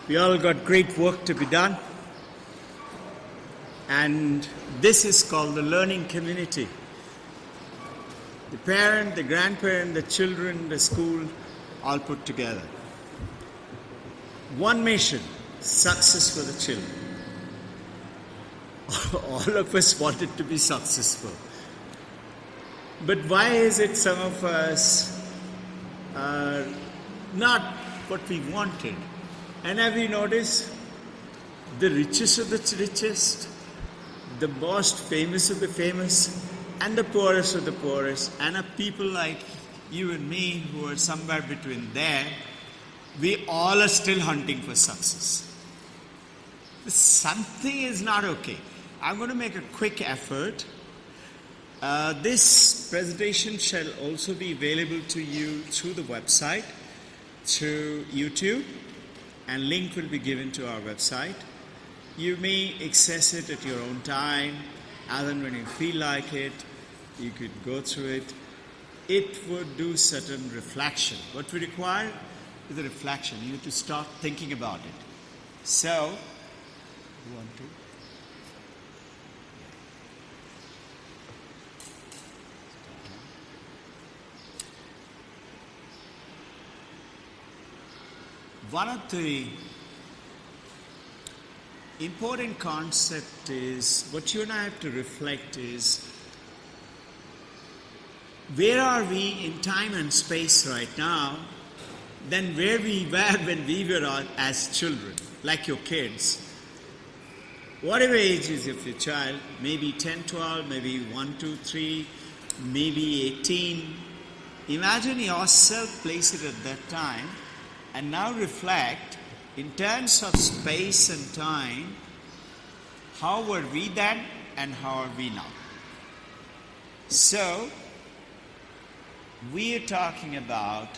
We all got great work to be done. And this is called the learning community. The parent, the grandparent, the children, the school, all put together. One mission, success for the children. All of us want it to be successful. But why is it some of us are not what we wanted? And have you noticed the richest of the richest, the most famous of the famous, and the poorest of the poorest, and people like you and me who are somewhere between there, we all are still hunting for success. Something is not okay. I'm going to make a quick effort. This presentation shall also be available to you through the website, through YouTube, and link will be given to our website. You may access it at your own time, as and when you feel like it. You could go through it. It would do certain reflection. What we require is a reflection. You need to start thinking about it. So, you want to? One of the important concept is, what you and I have to reflect is, where are we in time and space right now than where we were when we were as children, like your kids. Whatever age is of your child, maybe 10, 12, maybe 1, 2, 3, maybe 18. Imagine yourself placed it at that time and now reflect in terms of space and time, how were we then and how are we now? So, we are talking about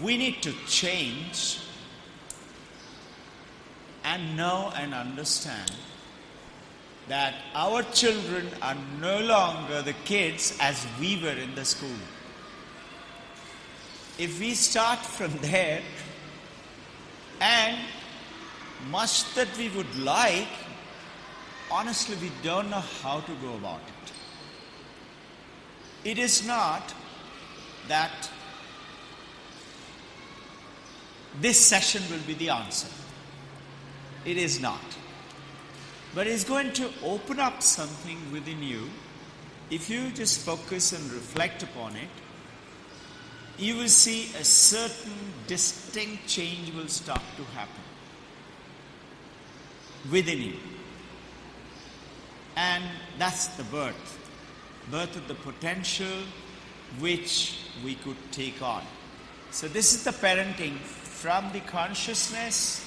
we need to change and know and understand that our children are no longer the kids as we were in the school. If we start from there, and much that we would like, honestly we don't know how to go about it. It is not that this session will be the answer. It is not. But it's going to open up something within you. If you just focus and reflect upon it, you will see a certain distinct change will start to happen within you. And that's the birth of the potential which we could take on. So this is the parenting from the consciousness.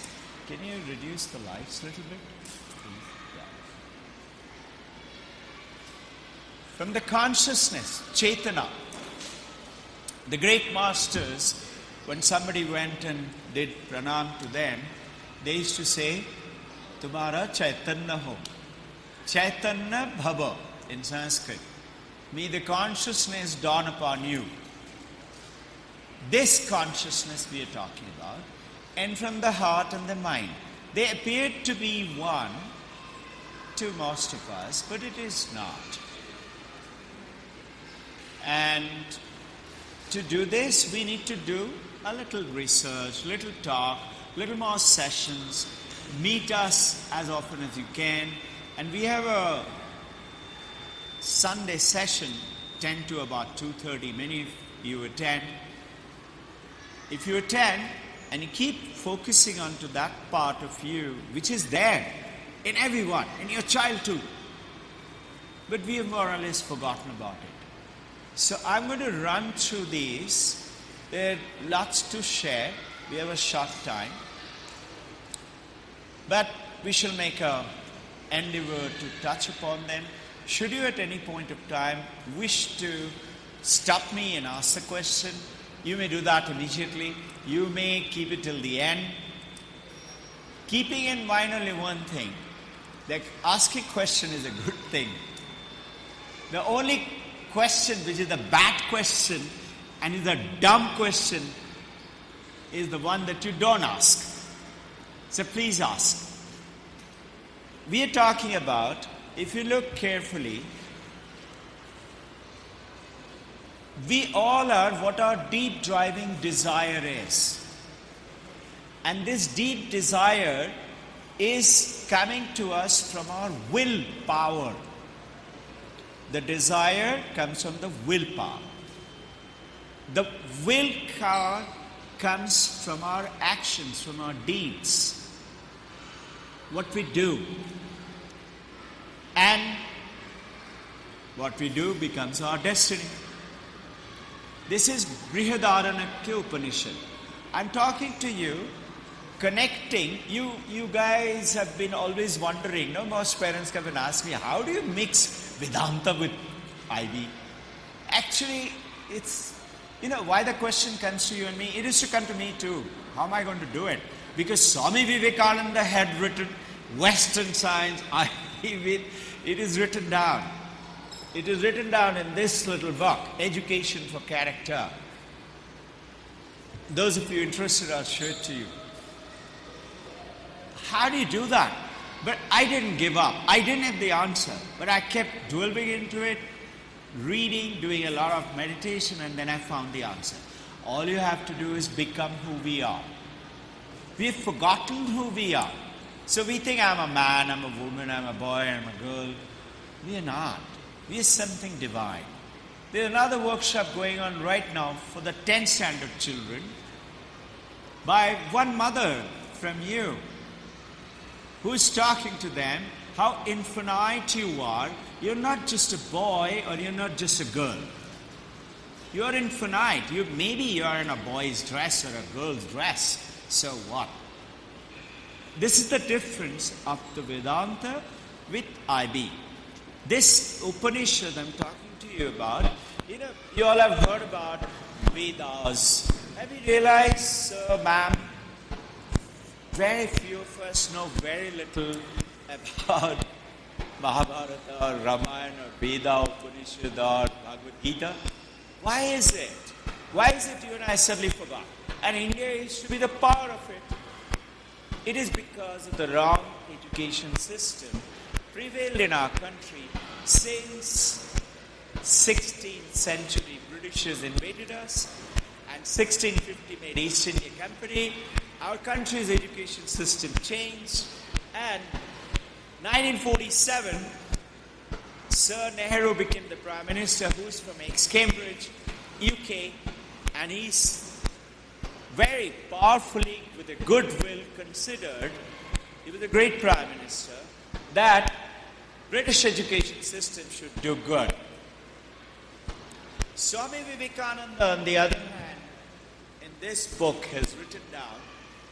Can you reduce the lights a little bit? Yeah. From the consciousness, Chaitana. The great masters, when somebody went and did pranam to them, they used to say, Tumhara Chaitanya ho. Chaitanya bhava in Sanskrit. May the consciousness dawn upon you. This consciousness we are talking about, and from the heart and the mind. They appear to be one to most of us, but it is not. And to do this, we need to do a little research, little talk, little more sessions. Meet us as often as you can. And we have a Sunday session, 10 to about 2:30. Many of you attend. If you attend and you keep focusing onto that part of you, which is there in everyone, in your child too, but we have more or less forgotten about it. So I'm going to run through these. There are lots to share. We have a short time. But we shall make an endeavor to touch upon them. Should you at any point of time wish to stop me and ask a question, you may do that immediately. You may keep it till the end. keeping in mind only one thing, that asking question is a good thing. The only question which is a bad question and is a dumb question is the one that you don't ask. So please ask. We are talking about, if you look carefully, we all are what our deep driving desire is. And this deep desire is coming to us from our willpower. The desire comes from the willpower. The willpower comes from our actions, from our deeds. What we do. And what we do becomes our destiny. This is Brihadaranyaka Upanishad. I'm talking to you, connecting. You guys have been always wondering, most parents come and ask me, how do you mix Vedanta with IB? Actually, it's, why the question comes to you and me, it is to come to me too. How am I going to do it? Because Swami Vivekananda had written Western science, it is written down. It is written down in this little book, Education for Character. Those of you interested, I'll show it to you. How do you do that? But I didn't give up. I didn't have the answer. But I kept delving into it, reading, doing a lot of meditation, and then I found the answer. All you have to do is become who we are. We have forgotten who we are. So we think I'm a man, I'm a woman, I'm a boy, I'm a girl. We are not. We are something divine. There's another workshop going on right now for the 10th standard children by one mother from you who is talking to them how infinite you are. You're not just a boy or you're not just a girl. You're infinite. Maybe you're in a boy's dress or a girl's dress. So what? This is the difference of the Vedanta with IB. This Upanishad I'm talking to you about, you all have heard about Vedas. Have you realized, ma'am, very few of us know very little about Mahabharata or Ramayana or Veda, Upanishad or Bhagwad Gita? Why is it? Why is it you and I suddenly forgot? And India used to be the power of it. It is because of the wrong education system prevailed in our country since 16th century. Britishers invaded us and 1650 made East India Company. Our country's education system changed, and 1947 Sir Nehru became the Prime Minister, who's from ex-Cambridge, UK, and he's very powerfully, with a goodwill, considered, he was a great Prime Minister, that British education system should do good. Swami Vivekananda, on the other hand, in this book has written down,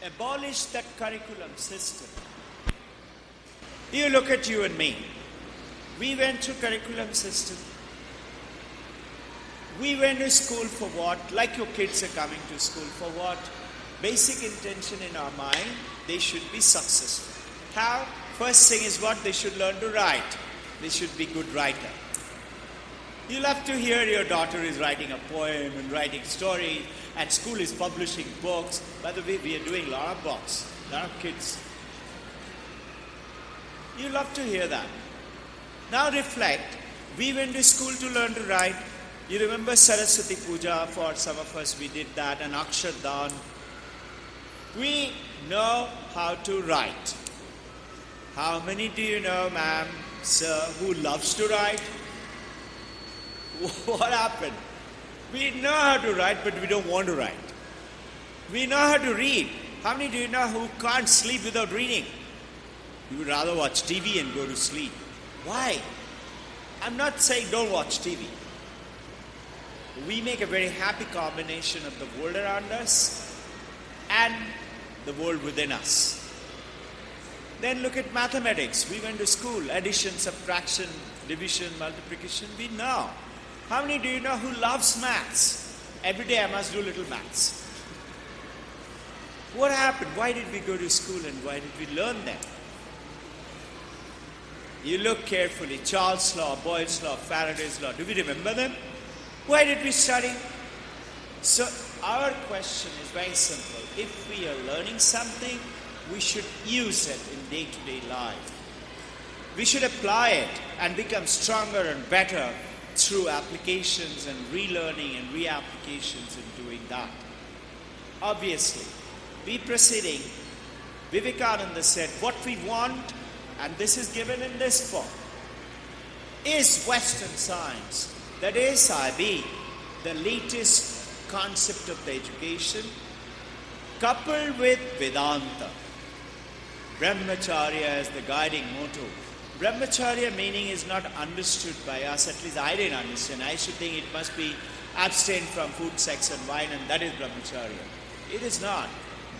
abolish that curriculum system. You look at you and me. We went through curriculum system. We went to school for what? Like your kids are coming to school for what? Basic intention in our mind, they should be successful. How? First thing is what? They should learn to write. They should be good writer. You love to hear your daughter is writing a poem and writing stories, and school is publishing books. By the way, we are doing a lot of books, a lot of kids. You love to hear that. Now reflect. We went to school to learn to write. You remember Saraswati Puja? For some of us, we did that, and Akshardan. We know how to write. How many do you know, ma'am, sir, who loves to write? What happened? We know how to write, but we don't want to write. We know how to read. How many do you know who can't sleep without reading? You would rather watch TV and go to sleep. Why? I'm not saying don't watch TV. We make a very happy combination of the world around us and the world within us. Then look at mathematics. We went to school. Addition, subtraction, division, multiplication. We know. How many do you know who loves maths? Every day I must do little maths. What happened? Why did we go to school and why did we learn them? You look carefully, Charles' law, Boyle's law, Faraday's law. Do we remember them? Why did we study? So our question is very simple. If we are learning something, we should use it in day-to-day life. We should apply it and become stronger and better through applications and relearning and reapplications in doing that. Obviously, be proceeding. Vivekananda said, what we want, and this is given in this form, is Western science. That is, IB, the latest concept of the education, coupled with Vedanta. Brahmacharya as the guiding motto. Brahmacharya meaning is not understood by us, at least I didn't understand. I should think it must be abstain from food, sex and wine, and that is Brahmacharya. It is not.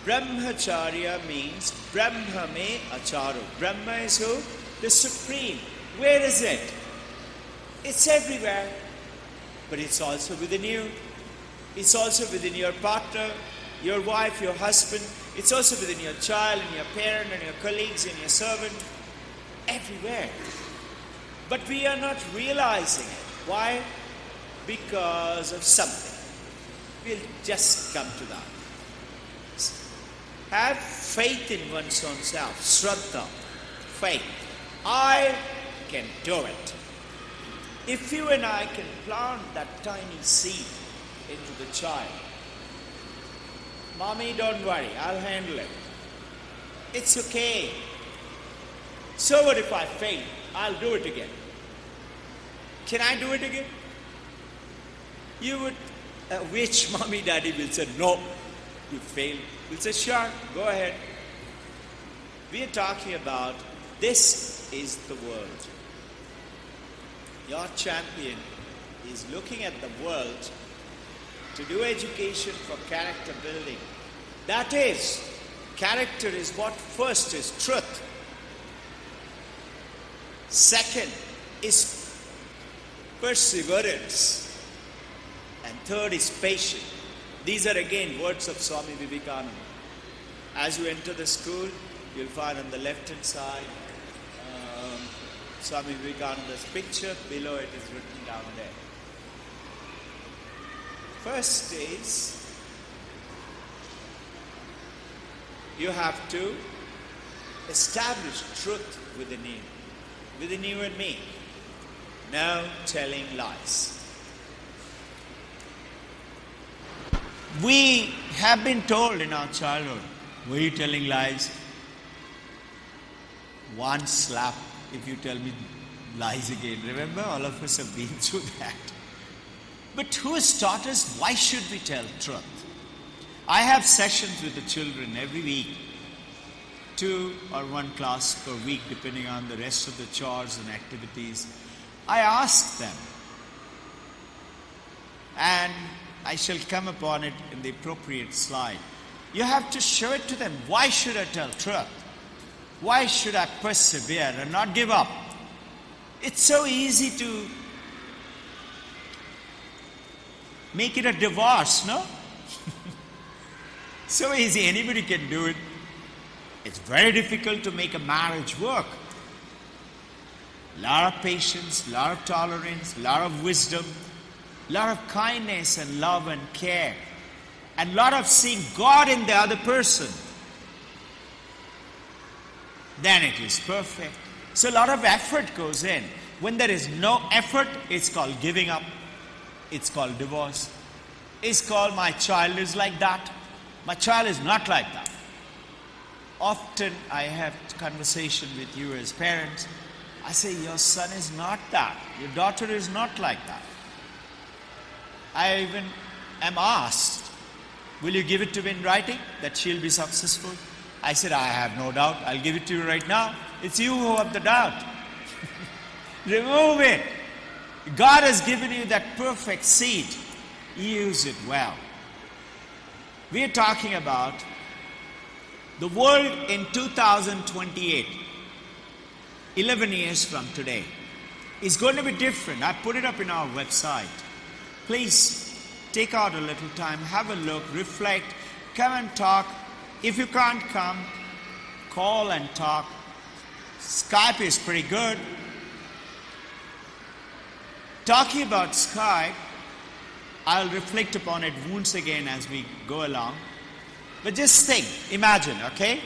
Brahmacharya means Brahma me acharu. Brahma is who? The Supreme. Where is it? It's everywhere. But it's also within you. It's also within your partner, your wife, your husband. It's also within your child and your parent and your colleagues and your servant. Everywhere. But we are not realizing it. Why? Because of something. We'll just come to that. Have faith in one's own self. Shraddha. Faith. I can do it. If you and I can plant that tiny seed into the child, Mommy, don't worry, I'll handle it. It's okay. So what if I fail? I'll do it again. Can I do it again? You would, which mommy, daddy will say, no, you failed. We'll say, sure, go ahead. We are talking about this is the world. Your champion is looking at the world to do education for character building. That is, character is what first is truth. Second is perseverance. And third is patience. These are again words of Swami Vivekananda. As you enter the school, you'll find on the left hand side Swami Vivekananda's picture. Below it is written down there. First is you have to establish truth within you and me. No telling lies. We have been told in our childhood, were you telling lies? One slap if you tell me lies again. Remember, all of us have been through that. But who has taught us why should we tell truth? I have sessions with the children every week. 2 or 1 class per week depending on the rest of the chores and activities. I ask them, and I shall come upon it in the appropriate slide. You have to show it to them. Why should I tell truth? Why should I persevere and not give up? It's so easy to make it a divorce, no? So easy, anybody can do it. It's very difficult to make a marriage work. A lot of patience, a lot of tolerance, a lot of wisdom, a lot of kindness and love and care, and a lot of seeing God in the other person. Then it is perfect. So a lot of effort goes in. When there is no effort, it's called giving up. It's called divorce. It's called my child is like that. My child is not like that. Often I have conversation with you as parents. I say, your son is not that. Your daughter is not like that. I even am asked, will you give it to me in writing that she'll be successful? I said, I have no doubt. I'll give it to you right now. It's you who have the doubt. Remove it. God has given you that perfect seed. Use it well. We are talking about the world in 2028, 11 years from today, is going to be different. I put it up in our website. Please take out a little time, have a look, reflect, come and talk If you can't come, call and talk. Skype is pretty good. Talking about Skype, I'll reflect upon it once again as we go along. But just think, imagine, okay?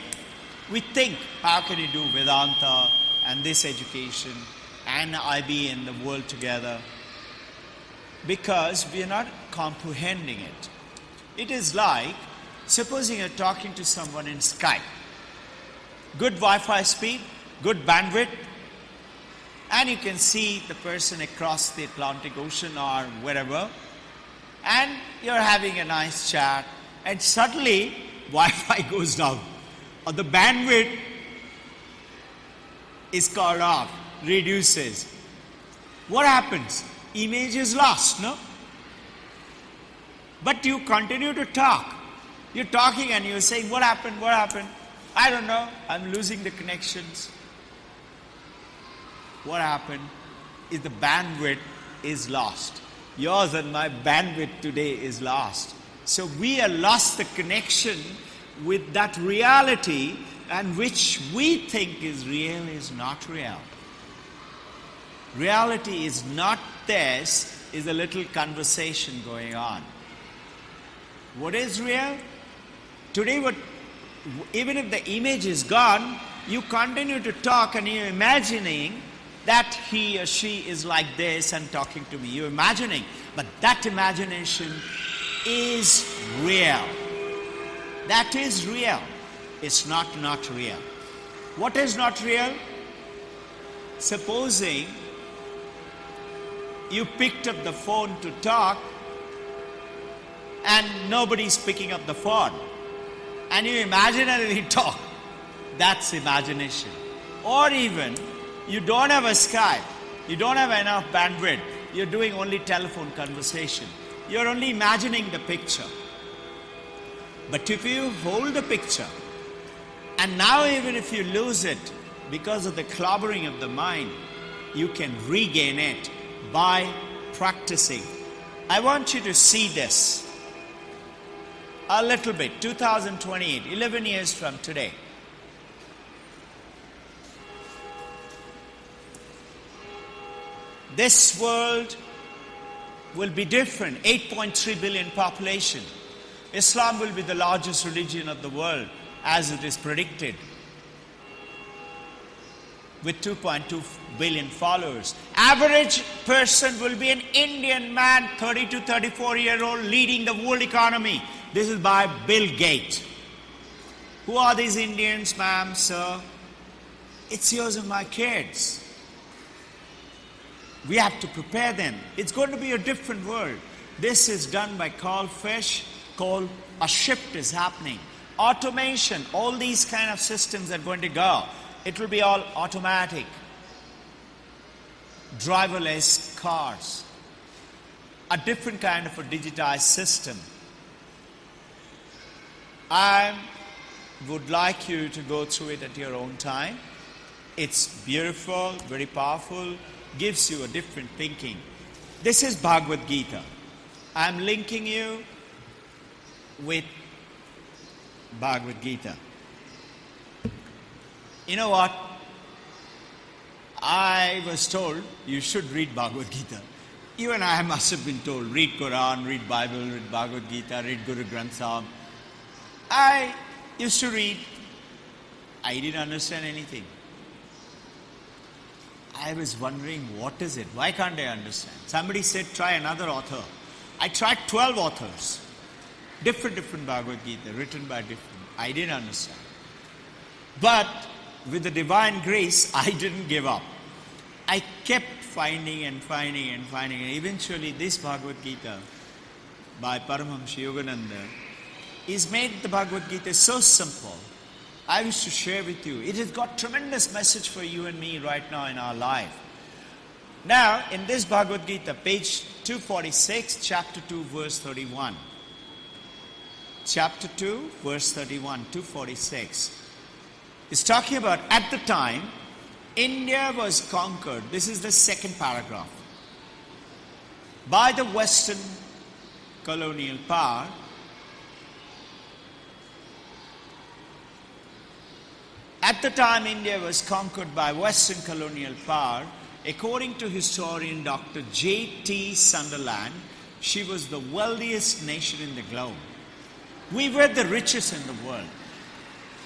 We think, how can you do Vedanta and this education and IB and the world together? Because we are not comprehending it. It is like, supposing you're talking to someone in Skype. Good Wi-Fi speed, good bandwidth, and you can see the person across the Atlantic Ocean or wherever, and you're having a nice chat, and suddenly Wi-Fi goes down, or the bandwidth is cut off, reduces. What happens? Image is lost, no? But you continue to talk. You're talking and you're saying, what happened? What happened? I don't know. I'm losing the connections. What happened is the bandwidth is lost. Yours and my bandwidth today is lost. So we have lost the connection with that reality, and which we think is real is not real. Reality is not this, is a little conversation going on. What is real? Today, even if the image is gone, you continue to talk and you're imagining that he or she is like this and talking to me. You're imagining, but that imagination is real. That is real. It's not real. What is not real? Supposing you picked up the phone to talk and nobody's picking up the phone, and you imaginarily talk. That's imagination. Or even you don't have a Skype, you don't have enough bandwidth, you're doing only telephone conversation. You're only imagining the picture. But if you hold the picture, and now even if you lose it because of the clobbering of the mind, you can regain it by practicing. I want you to see this a little bit. 2028, 11 years from today. This world will be different. 8.3 billion population. Islam will be the largest religion of the world, as it is predicted, with 2.2 billion followers. Average person will be an Indian man, 30 to 34-year-old, leading the world economy. This is by Bill Gates. Who are these Indians, ma'am, sir? It's yours and my kids. We have to prepare them. It's going to be a different world. This is done by Carl Fish. Called a shift is happening. Automation, all these kind of systems are going to go. It will be all automatic. Driverless cars. A different kind of a digitized system. I would like you to go through it at your own time. It's beautiful, very powerful, gives you a different thinking. This is Bhagwad Gita. I'm linking you with Bhagwad Gita. You know what? I was told you should read Bhagwad Gita. Even I must have been told, read Quran, read Bible, read Bhagwad Gita, read Guru Granth Sahib. I used to read. I didn't understand anything. I was wondering, what is it? Why can't I understand? Somebody said, try another author. I tried 12 authors. Different Bhagavad Gita, written by different. I didn't understand. But with the divine grace, I didn't give up. I kept finding and eventually this Bhagavad Gita by Paramahamsa Yogananda is made the Bhagavad Gita so simple. I wish to share with you. It has got tremendous message for you and me right now in our life. Now, in this Bhagavad Gita, page 246, chapter 2, verse 31. Chapter 2, verse 31, 246. It's talking about, at the time, India was conquered. This is the second paragraph. By the Western colonial power. At the time India was conquered by Western colonial power, according to historian Dr. J.T. Sunderland, she was the wealthiest nation in the globe. We were the richest in the world.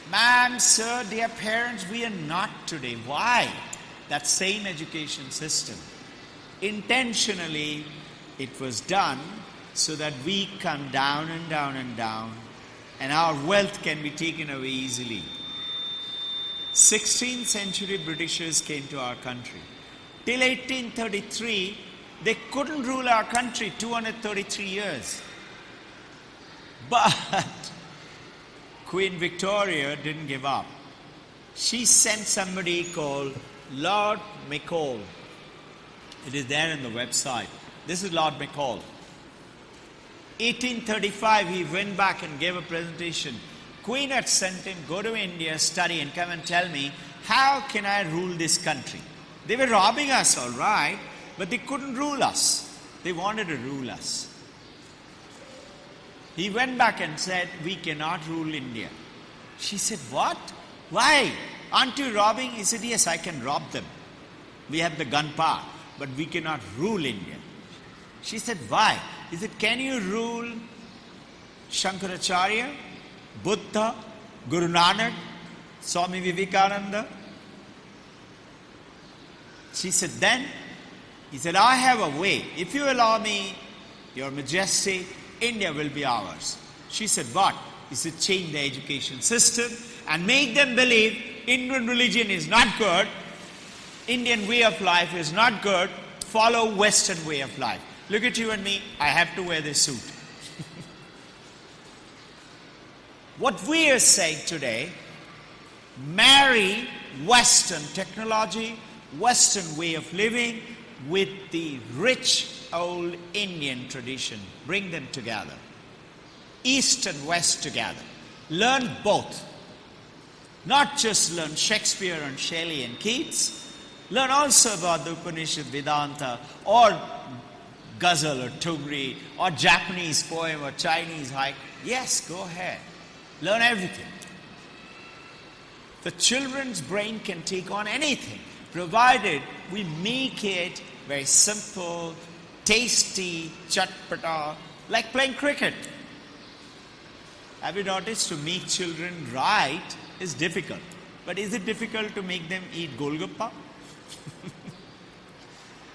Ma'am, sir, dear parents, we are not today. Why? That same education system. Intentionally, it was done so that we come down and down and down, and our wealth can be taken away easily. 16th century Britishers came to our country. Till 1833, they couldn't rule our country 233 years. But Queen Victoria didn't give up. She sent somebody called Lord Macaulay. It is there in the website. This is Lord Macaulay. 1835, he went back and gave a presentation. Queen had sent him, go to India, study, and come and tell me, how can I rule this country? They were robbing us, all right, but they couldn't rule us. They wanted to rule us. He went back and said, we cannot rule India. She said, what? Why? Aren't you robbing? He said, yes, I can rob them. We have the gun power, but we cannot rule India. She said, why? He said, can you rule Shankaracharya, Buddha, Guru Nanak, Swami Vivekananda? She said, then? He said, I have a way. If you allow me, Your Majesty, India will be ours. She said, what? He said, change the education system and make them believe Indian religion is not good, Indian way of life is not good, follow Western way of life. Look at you and me, I have to wear this suit. What we are saying today, marry Western technology, Western way of living with the rich old Indian tradition. Bring them together. East and West together. Learn both. Not just learn Shakespeare and Shelley and Keats. Learn also about the Upanishad, Vedanta, or ghazal or tungri, or Japanese poem or Chinese haiku. Yes, go ahead. Learn everything. The children's brain can take on anything, provided we make it very simple, tasty, chatpata, like playing cricket. Have you noticed to make children right is difficult? But is it difficult to make them eat golgappa?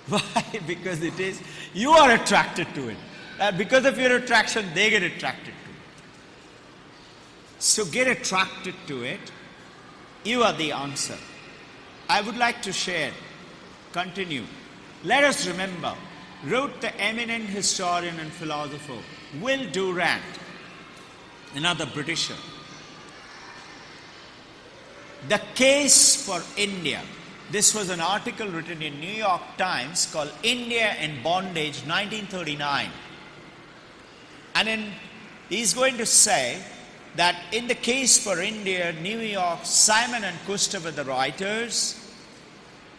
Why? Because it is, you are attracted to it. Because of your attraction, they get attracted to it. So get attracted to it. You are the answer. I would like to share, continue. Let us remember, wrote the eminent historian and philosopher Will Durant, another Britisher. The case for India. This was an article written in New York Times called India in Bondage, 1939. And he's going to say that in the case for India, New York, Simon and Kuster were the writers.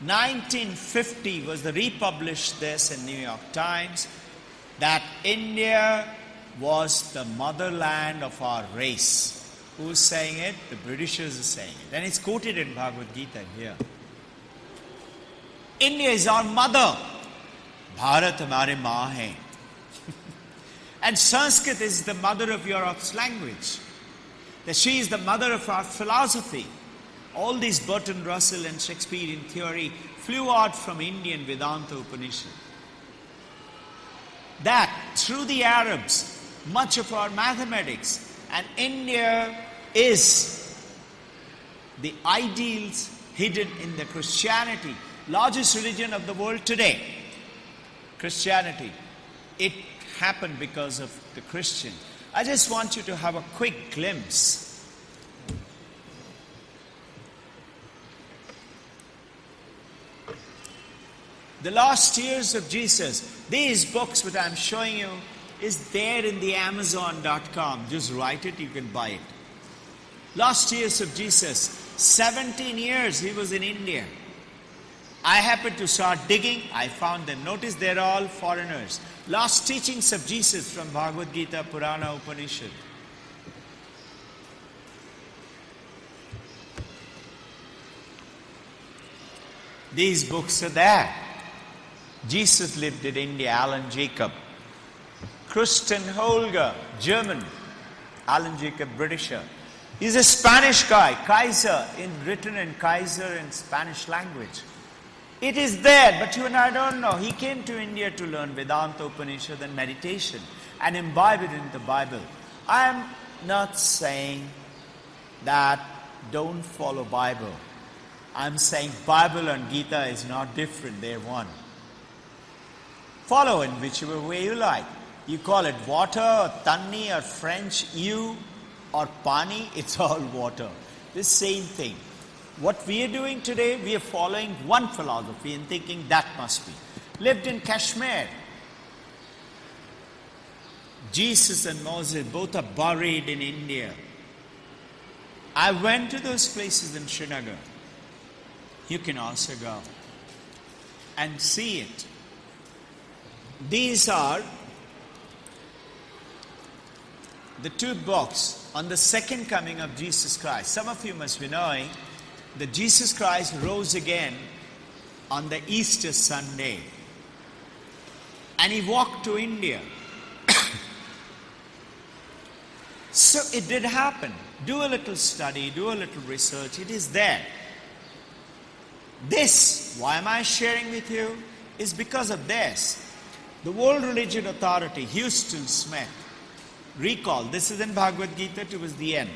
1950 was the republished this in New York Times, that India was the motherland of our race. Who's saying it? The Britishers are saying it. And it's quoted in Bhagwad Gita here. India is our mother. Bharat hamare maa hai. And Sanskrit is the mother of Europe's language. That she is the mother of our philosophy. All these Bertrand Russell and Shakespearean theory flew out from Indian Vedanta Upanishad. That through the Arabs, much of our mathematics, and India is the ideals hidden in the Christianity, largest religion of the world today. Christianity. It happened because of the Christian. I just want you to have a quick glimpse. The Last Years of Jesus. These books which I'm showing you is there in the Amazon.com. Just write it, you can buy it. Last Years of Jesus. 17 years he was in India. I happened to start digging. I found them. Notice they're all foreigners. Last Teachings of Jesus from Bhagwad Gita, Purana, Upanishad. These books are there. Jesus lived in India, Alan Jacob. Christian Holger, German. Alan Jacob, Britisher. He's a Spanish guy, Kaiser, written in Kaiser in Spanish language. It is there, but you and I don't know. He came to India to learn Vedanta, Upanishad and meditation and imbibe it in the Bible. I am not saying that don't follow Bible. I'm saying Bible and Gita is not different, they're one. Follow in whichever way you like. You call it water or tanni or French you or pani, it's all water. The same thing. What we are doing today, we are following one philosophy and thinking that must be. Lived in Kashmir. Jesus and Moses both are buried in India. I went to those places in Srinagar. You can also go and see it. These are the two books on the second coming of Jesus Christ. Some of you must be knowing that Jesus Christ rose again on the Easter Sunday. And he walked to India. So it did happen. Do a little study, do a little research. It is there. This, why am I sharing with you? Is because of this. The World Religion Authority, Houston Smith, recalled, this is in Bhagwad Gita towards the end,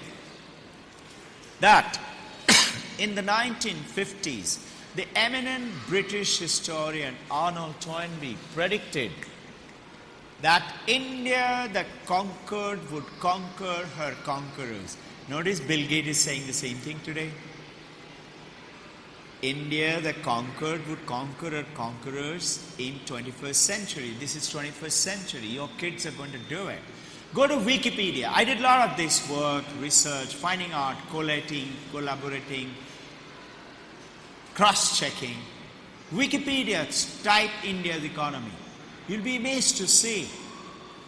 that in the 1950s, the eminent British historian Arnold Toynbee predicted that India that conquered would conquer her conquerors. Notice Bill Gates is saying the same thing today. India that conquered would conquer her conquerors in 21st century. This is 21st century. Your kids are going to do it. Go to Wikipedia. I did a lot of this work, research, finding out, collating, collaborating, cross-checking. Wikipedia, type India's economy. You'll be amazed to see.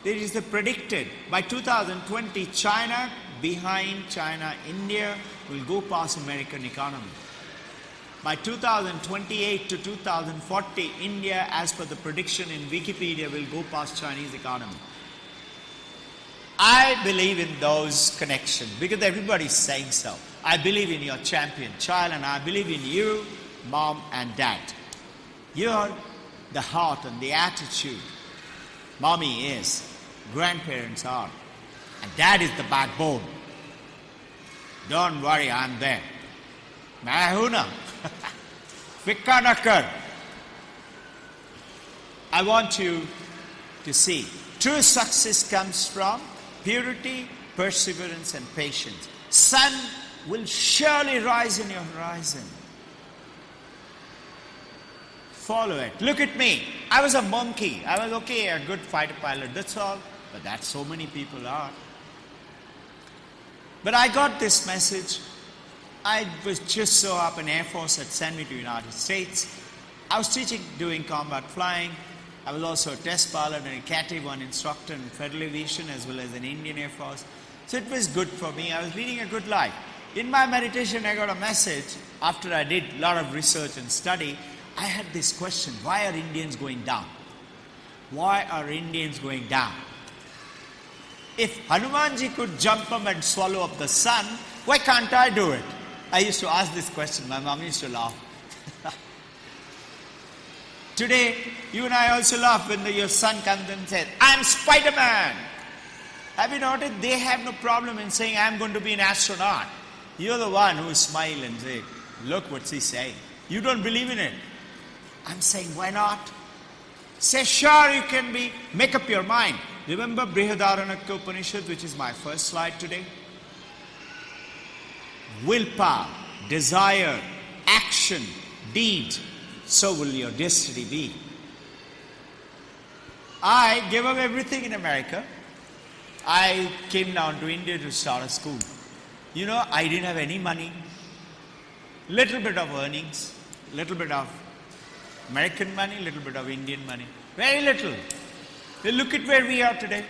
There is the predicted, by 2020, China, behind China, India will go past American economy. By 2028 to 2040, India, as per the prediction in Wikipedia, will go past Chinese economy. I believe in those connections because everybody's saying so. I believe in your champion child and I believe in you, mom and dad. You're the heart and the attitude. Mommy is, grandparents are, and dad is the backbone. Don't worry, I'm there. Mahuna. Fikkanakar. I want you to see. True success comes from purity, perseverance and patience. Sun will surely rise in your horizon. Follow it. Look at me. I was a monkey. I was okay, a good fighter pilot, that's all. But that so many people are. But I got this message. I was just so up in Air Force had sent me to the United States. I was teaching, doing combat flying. I was also a test pilot and a Cat-1 instructor in Federal Aviation as well as in Indian Air Force. So it was good for me. I was leading a good life. In my meditation, I got a message. After I did a lot of research and study, I had this question, why are Indians going down? Why are Indians going down? If Hanumanji could jump up and swallow up the sun, why can't I do it? I used to ask this question. My mom used to laugh. Today, you and I also laugh when your son comes and says, I'm Spider-Man. Have you noticed? They have no problem in saying, I'm going to be an astronaut. You're the one who smile and say, look what's he saying. You don't believe in it. I'm saying, why not? Say, sure you can be. Make up your mind. Remember Brihadaranyaka Upanishad, which is my first slide today? Willpower, desire, action, deed. So will your destiny be. I gave up everything in America. I came down to India to start a school. You know, I didn't have any money. Little bit of earnings. Little bit of American money, little bit of Indian money. Very little. Well, look at where we are today.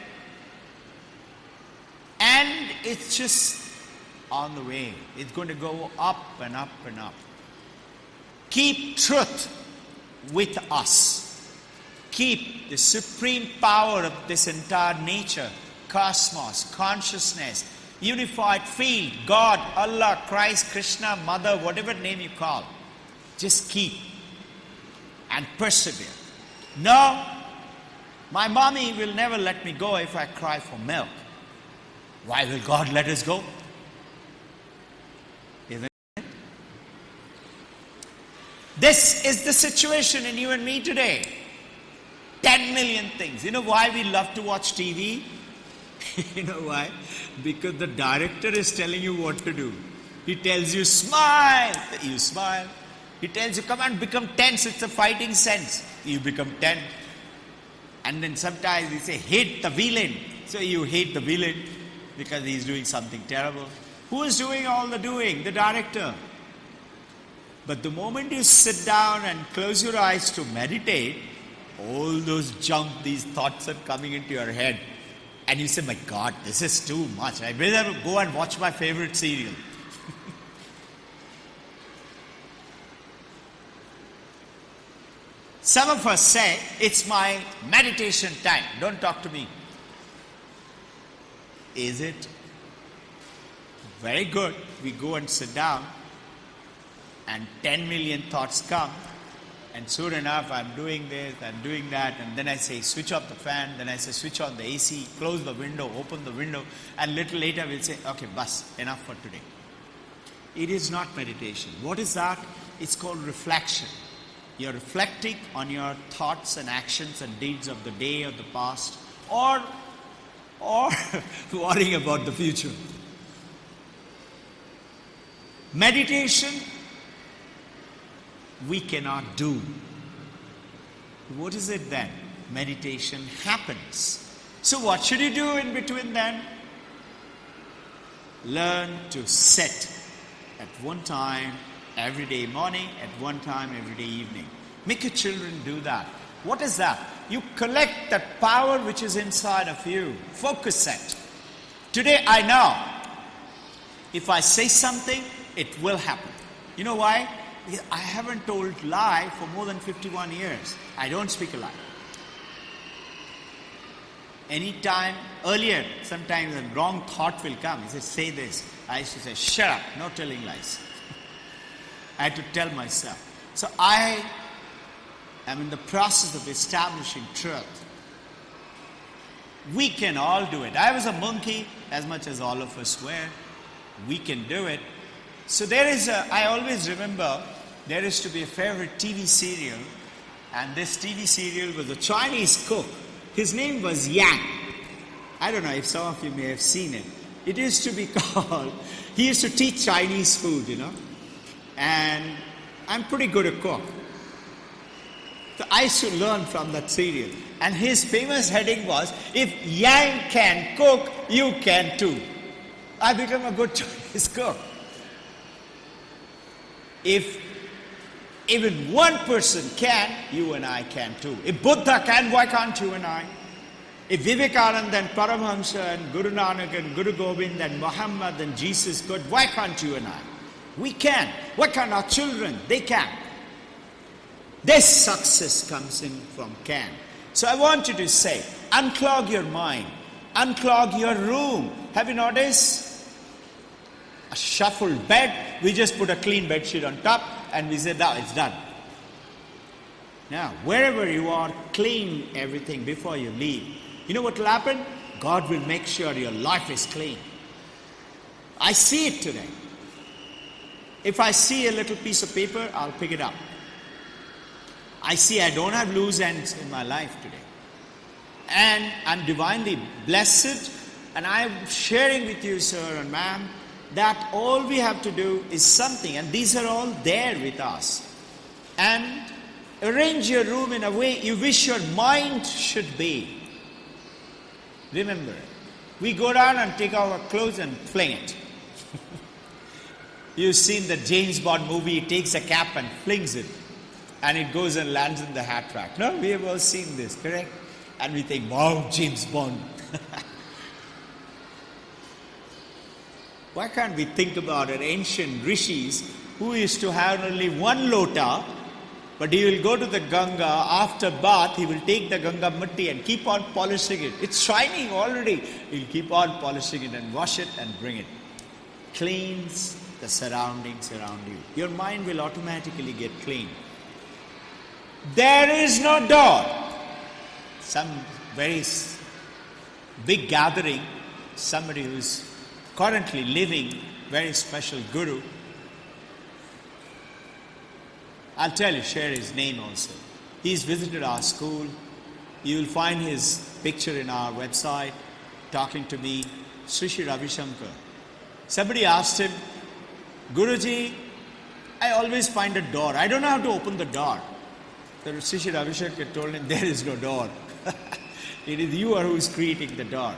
And it's just on the way. It's going to go up and up and up. Keep truth with us. Keep the supreme power of this entire nature, cosmos, consciousness, unified field, God, Allah, Christ, Krishna, Mother, whatever name you call. Just keep and persevere. No, my mommy will never let me go if I cry for milk. Why will God let us go? Isn't it? This is the situation in you and me today. 10 million things. You know why we love to watch TV? You know why? Because the director is telling you what to do. He tells you smile. You smile. He tells you come and become tense. It's a fighting sense. You become tense. And then sometimes he say hate the villain. So you hate the villain because he's doing something terrible. Who is doing all the doing? The director. But the moment you sit down and close your eyes to meditate, all those junk, these thoughts are coming into your head. And you say, my God, this is too much. I better go and watch my favorite serial. Some of us say, it's my meditation time. Don't talk to me. Is it? Very good. We go and sit down and 10 million thoughts come. And soon enough, I'm doing this, I'm doing that, and then I say, switch off the fan, then I say, switch on the AC, close the window, open the window, and little later we'll say, okay, bas, enough for today. It is not meditation. What is that? It's called reflection. You're reflecting on your thoughts and actions and deeds of the day or the past, or worrying about the future. Meditation we cannot do. What is it then? Meditation happens. So what should you do in between then? Learn to sit at one time every day morning, at one time every day evening. Make your children do that. What is that? You collect that power which is inside of you. Focus it. Today I know if I say something, it will happen. You know why? I haven't told lie for more than 51 years. I don't speak a lie. Anytime, earlier, sometimes a wrong thought will come. He says, say this. I used to say, shut up, no telling lies. I had to tell myself. So I am in the process of establishing truth. We can all do it. I was a monkey as much as all of us were. We can do it. So I always remember there used to be a favorite TV serial, and this TV serial was a Chinese cook. His name was Yang. I don't know if some of you may have seen it. It used to be called, he used to teach Chinese food, and I'm pretty good at cook. So I used to learn from that serial. And his famous heading was, if Yang can cook, you can too. I became a good Chinese cook. If even one person can, you and I can too. If Buddha can, why can't you and I? If Vivekananda and Paramahamsa and Guru Nanak and Guru Gobind and Muhammad and Jesus could, why can't you and I? We can. Why can't our children? They can. This success comes in from can. So I want you to say, unclog your mind. Unclog your room. Have you noticed? A shuffled bed, we just put a clean bed sheet on top and we say, now it's done. Now, wherever you are, clean everything before you leave. You know what will happen? God will make sure your life is clean. I see it today. If I see a little piece of paper, I'll pick it up. I see I don't have loose ends in my life today. And I'm divinely blessed, and I'm sharing with you, sir and ma'am, that all we have to do is something, and these are all there with us. And arrange your room in a way you wish your mind should be. Remember, we go down and take our clothes and fling it. You've seen the James Bond movie, he takes a cap and flings it, and it goes and lands in the hat rack. No, we have all seen this, correct? And we think, wow, James Bond. Why can't we think about it? Ancient rishis, who used to have only one lota, but he will go to the Ganga after bath, he will take the Ganga matti and keep on polishing it. It's shining already. He'll keep on polishing it and wash it and bring it. Cleans the surroundings around you. Your mind will automatically get clean. There is no door. Some very big gathering, somebody who's currently living, very special guru. I'll tell you, share his name also. He's visited our school. You will find his picture in our website, talking to me, Sri Ravi Shankar. Somebody asked him, Guruji, I always find a door. I don't know how to open the door. So Sri Ravi Shankar told him, there is no door. It is you who is creating the door.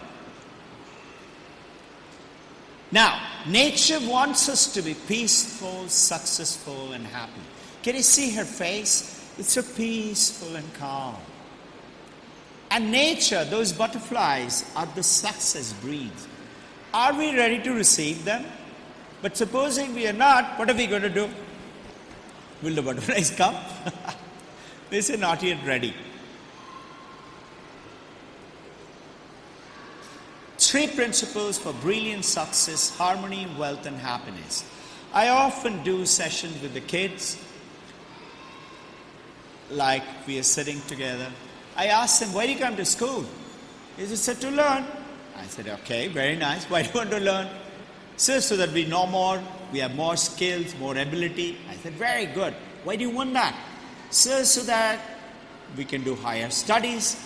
Now, nature wants us to be peaceful, successful, and happy. Can you see her face? It's so peaceful and calm. And nature, those butterflies, are the success breeds. Are we ready to receive them? But supposing we are not, what are we going to do? Will the butterflies come? They say not yet ready. 3 principles for brilliant success: harmony, wealth, and happiness. I often do sessions with the kids, like we are sitting together. I ask them, why do you come to school? He said, to learn. I said, okay, very nice. Why do you want to learn? So that we know more, we have more skills, more ability. I said, very good. Why do you want that? So that we can do higher studies.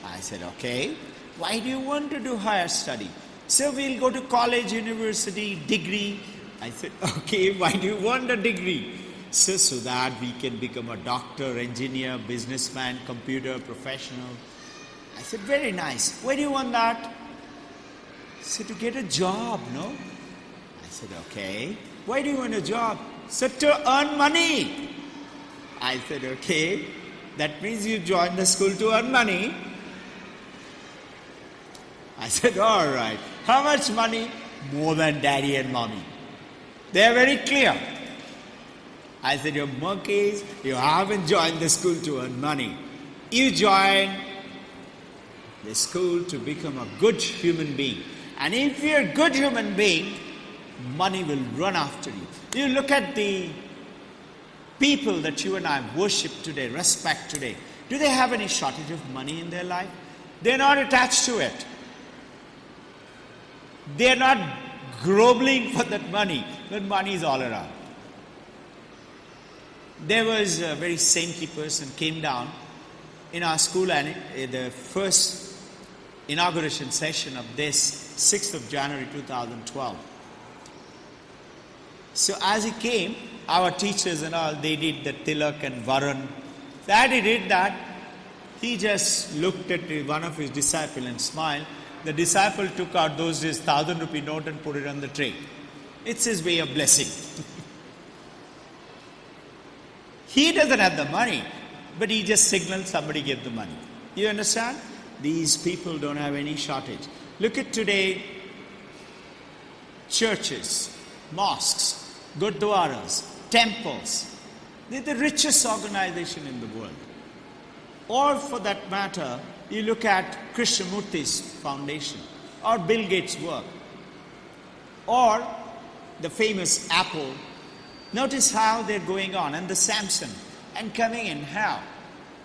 I said, okay. Why do you want to do higher study? So we'll go to college, university, degree. I said, okay, why do you want a degree? So that we can become a doctor, engineer, businessman, computer professional. I said, very nice. Why do you want that? So to get a job, no? I said, okay. Why do you want a job? So to earn money. I said, okay. That means you joined the school to earn money. I said, all right. How much money? More than daddy and mommy. They are very clear. I said, you monkeys, you haven't joined the school to earn money. You joined the school to become a good human being. And if you're a good human being, money will run after you. You look at the people that you and I worship today, respect today. Do they have any shortage of money in their life? They're not attached to it. They're not groveling for that money. That money is all around. There was a very saintly person came down in our school, and the first inauguration session of this 6th of January 2012. So as he came, our teachers and all, they did the tilak and varan. So as he did that, he just looked at one of his disciples and smiled. The disciple took out those days 1,000 rupee note and put it on the tray. It's his way of blessing. He doesn't have the money, but he just signaled somebody gave the money. You understand? These people don't have any shortage. Look at today, churches, mosques, gurdwaras, temples. They're the richest organization in the world. Or for that matter, you look at Krishnamurti's foundation, or Bill Gates' work, or the famous Apple. Notice how they're going on, and the Samsung, and coming in how.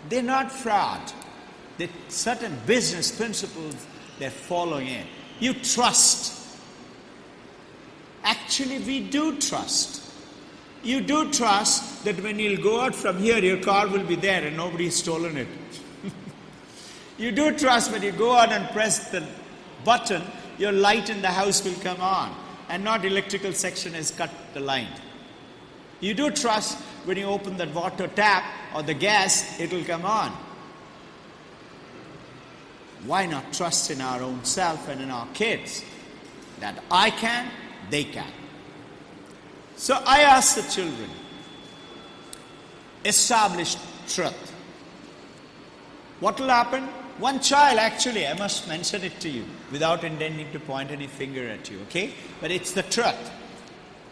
They're not fraud. They're certain business principles they're following in. You trust. Actually, we do trust. You do trust that when you'll go out from here, your car will be there and nobody's stolen it. You do trust when you go out and press the button, your light in the house will come on, and not electrical section has cut the line. You do trust when you open the water tap or the gas, it will come on. Why not trust in our own self and in our kids that I can, they can? So I ask the children, establish truth. What will happen? One child, actually, I must mention it to you without intending to point any finger at you, okay? But it's the truth.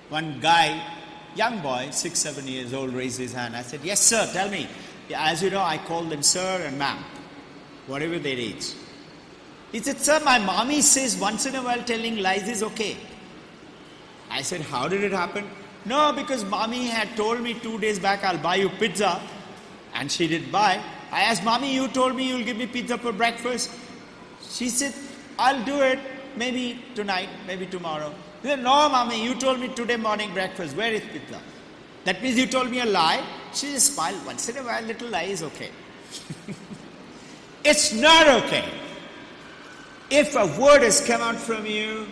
One guy young boy, 6, 7 years old, raised his hand. I said, yes, sir, tell me. As you know, I call them sir and ma'am, whatever their age. He said, sir, my mommy says once in a while telling lies is okay. I said, how did it happen? No, because mommy had told me 2 days back, I'll buy you pizza. And she did buy. I asked, mommy, you told me you'll give me pizza for breakfast. She said, I'll do it. Maybe tonight, maybe tomorrow. He said, no, mommy, you told me today morning breakfast. Where is pizza? That means you told me a lie. She just smiled. Once in a while, little lie is okay. It's not okay. If a word has come out from you,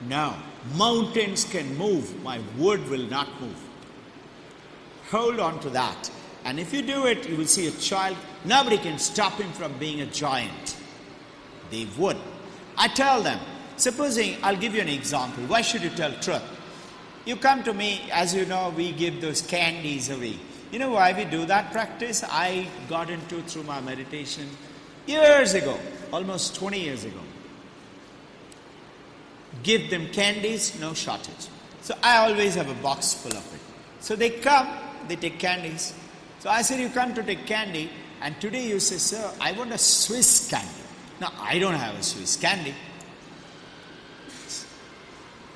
no. Mountains can move. My word will not move. Hold on to that. And if you do it, you will see a child. Nobody can stop him from being a giant. They would. I tell them, supposing, I'll give you an example. Why should you tell truth? You come to me, as you know, we give those candies away. You know why we do that practice? I got into through my meditation years ago, almost 20 years ago. Give them candies, no shortage. So I always have a box full of it. So they come, they take candies. So I said, you come to take candy, and today you say, sir, I want a Swiss candy. Now, I don't have a Swiss candy.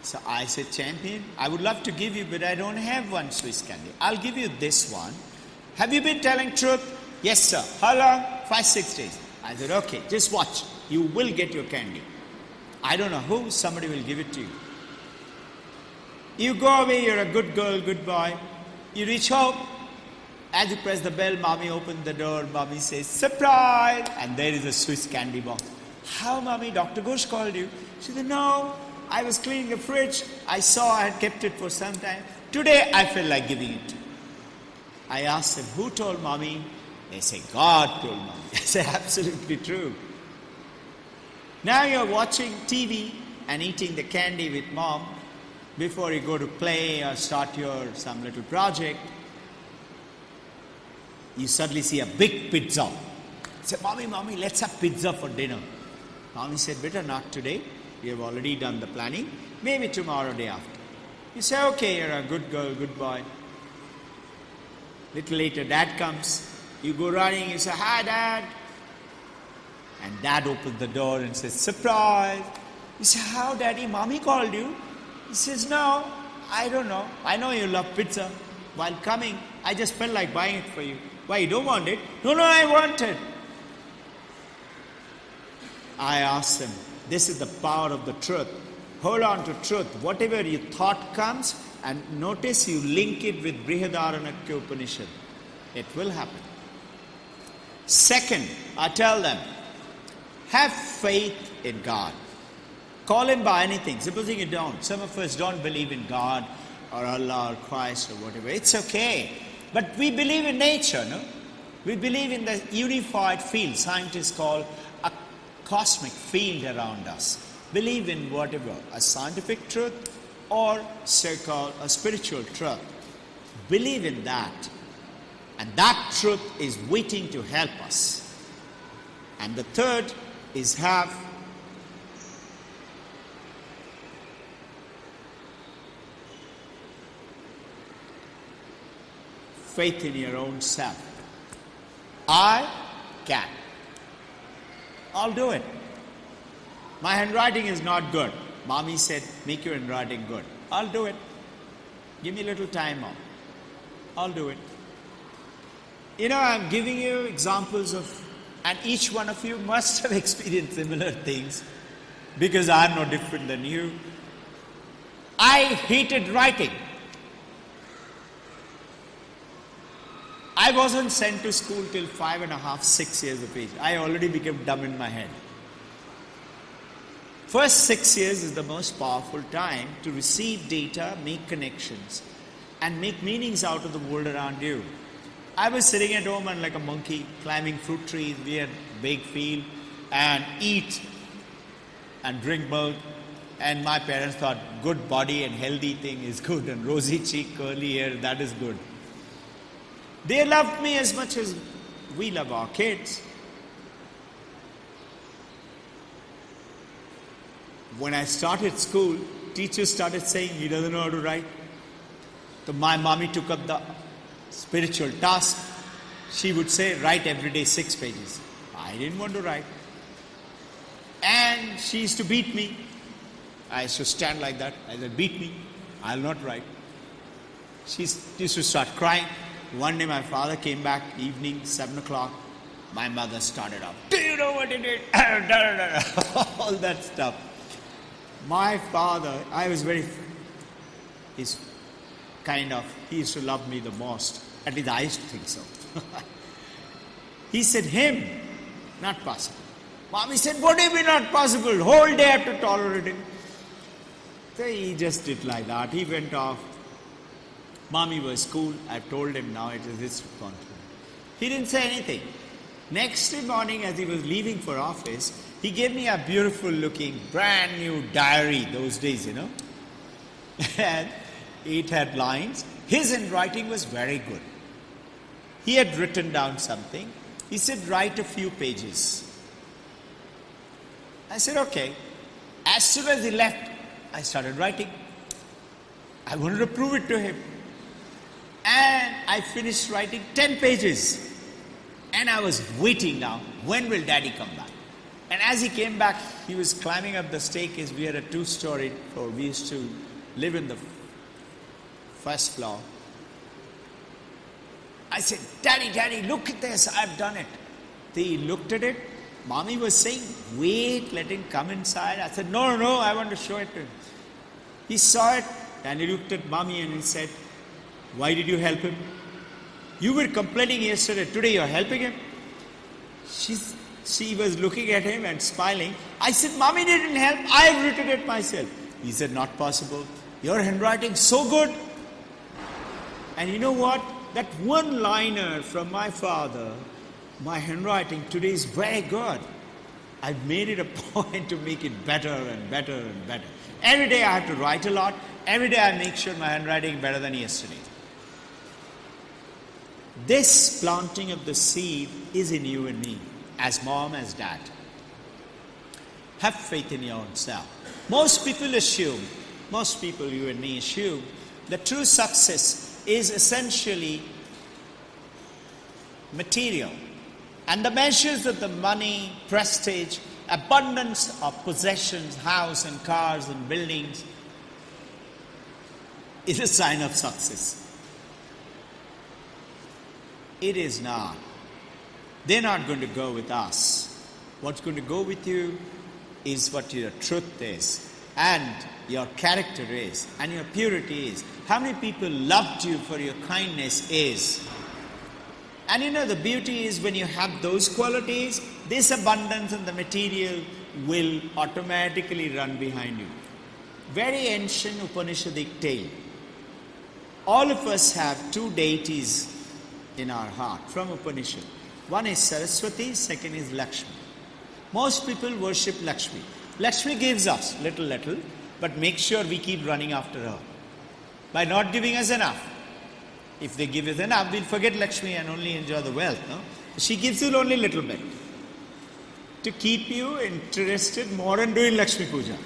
So I said, champion, I would love to give you, but I don't have one Swiss candy. I'll give you this one. Have you been telling truth? Yes, sir. How long? 5, 6 days. I said, okay, just watch. You will get your candy. I don't know who, somebody will give it to you. You go away, you're a good girl, good boy. You reach home. As you press the bell, mommy opens the door. Mommy says, surprise! And there is a Swiss candy box. How, mommy? Dr. Ghosh called you. She said, no, I was cleaning the fridge. I saw I had kept it for some time. Today, I felt like giving it to you. I asked them, who told mommy? They say, God told mommy. I say, absolutely true. Now you're watching TV and eating the candy with mom before you go to play or start your some little project. You suddenly see a big pizza. You say, mommy, let's have pizza for dinner. Mommy said, better not today. We have already done the planning. Maybe tomorrow, day after. You say, okay, you're a good girl, good boy. Little later, dad comes. You go running, you say, hi, dad. And dad opens the door and says, surprise. You say, how, daddy? Mommy called you? He says, no, I don't know. I know you love pizza. While coming, I just felt like buying it for you. Why, you don't want it? No, I want it. I asked them, this is the power of the truth. Hold on to truth. Whatever your thought comes, and notice you link it with Brihadaranyaka Upanishad. It will happen. Second, I tell them, have faith in God. Call Him by anything. Supposing you don't. Some of us don't believe in God or Allah or Christ or whatever. It's okay. But we believe in nature, no? We believe in the unified field. Scientists call a cosmic field around us. Believe in whatever, a scientific truth or so-called a spiritual truth. Believe in that. And that truth is waiting to help us. And the third is have faith in your own self. I can. I'll do it. My handwriting is not good. Mommy said, make your handwriting good. I'll do it. Give me a little time off. I'll do it. You know, I'm giving you examples of, and each one of you must have experienced similar things because I'm no different than you. I hated writing. I wasn't sent to school till 5.5, 6 years of age. I already became dumb in my head. First 6 years is the most powerful time to receive data, make connections, and make meanings out of the world around you. I was sitting at home and like a monkey, climbing fruit trees. We had big field and eat and drink milk. And my parents thought good body and healthy thing is good, and rosy cheek, curly hair, that is good. They loved me as much as we love our kids. When I started school, teachers started saying he doesn't know how to write. So my mommy took up the spiritual task. She would say, write every day 6 pages. I didn't want to write. And she used to beat me. I used to stand like that. I said, beat me. I'll not write. She used to start crying. One day my father came back, evening, 7 o'clock. My mother started up. Do you know what he did? All that stuff. My father, I was very... he used to love me the most. At least I used to think so. He said, him, not possible. Mommy said, what do you mean not possible? Whole day I have to tolerate him. So he just did like that. He went off. Mommy was cool. I told him now it is his responsibility. He didn't say anything. Next morning as he was leaving for office, he gave me a beautiful looking brand new diary those days, And it had lines. His handwriting was very good. He had written down something. He said, write a few pages. I said, okay. As soon as he left, I started writing. I wanted to prove it to him. And I finished writing 10 pages. And I was waiting now, when will Daddy come back? And as he came back, he was climbing up the staircase. We had a 2-story floor. We used to live in the first floor. I said, Daddy, look at this, I've done it. He looked at it. Mommy was saying, wait, let him come inside. I said, no, I want to show it to him. He saw it and he looked at Mommy and he said, why did you help him? You were complaining yesterday, today you're helping him? She was looking at him and smiling. I said, Mommy didn't help, I've written it myself. He said, not possible. Your handwriting's so good. And you know what? That one-liner from my father, my handwriting today is very good. I've made it a point to make it better and better and better. Every day I have to write a lot. Every day I make sure my handwriting is better than yesterday. This planting of the seed is in you and me, as mom, as dad. Have faith in your own self. Most people, you and me assume, that true success is essentially material. And the measures of the money, prestige, abundance of possessions, house and cars and buildings is a sign of success. It is not. They're not going to go with us. What's going to go with you is what your truth is, and your character is, and your purity is. How many people loved you for your kindness is. And the beauty is when you have those qualities, this abundance and the material will automatically run behind you. Very ancient Upanishadic tale. All of us have 2 deities in our heart from Upanishad. One is Saraswati, second is Lakshmi. Most people worship Lakshmi. Lakshmi gives us little, but make sure we keep running after her by not giving us enough. If they give us enough, we'll forget Lakshmi and only enjoy the wealth. No? She gives you only a little bit to keep you interested more in doing Lakshmi Puja.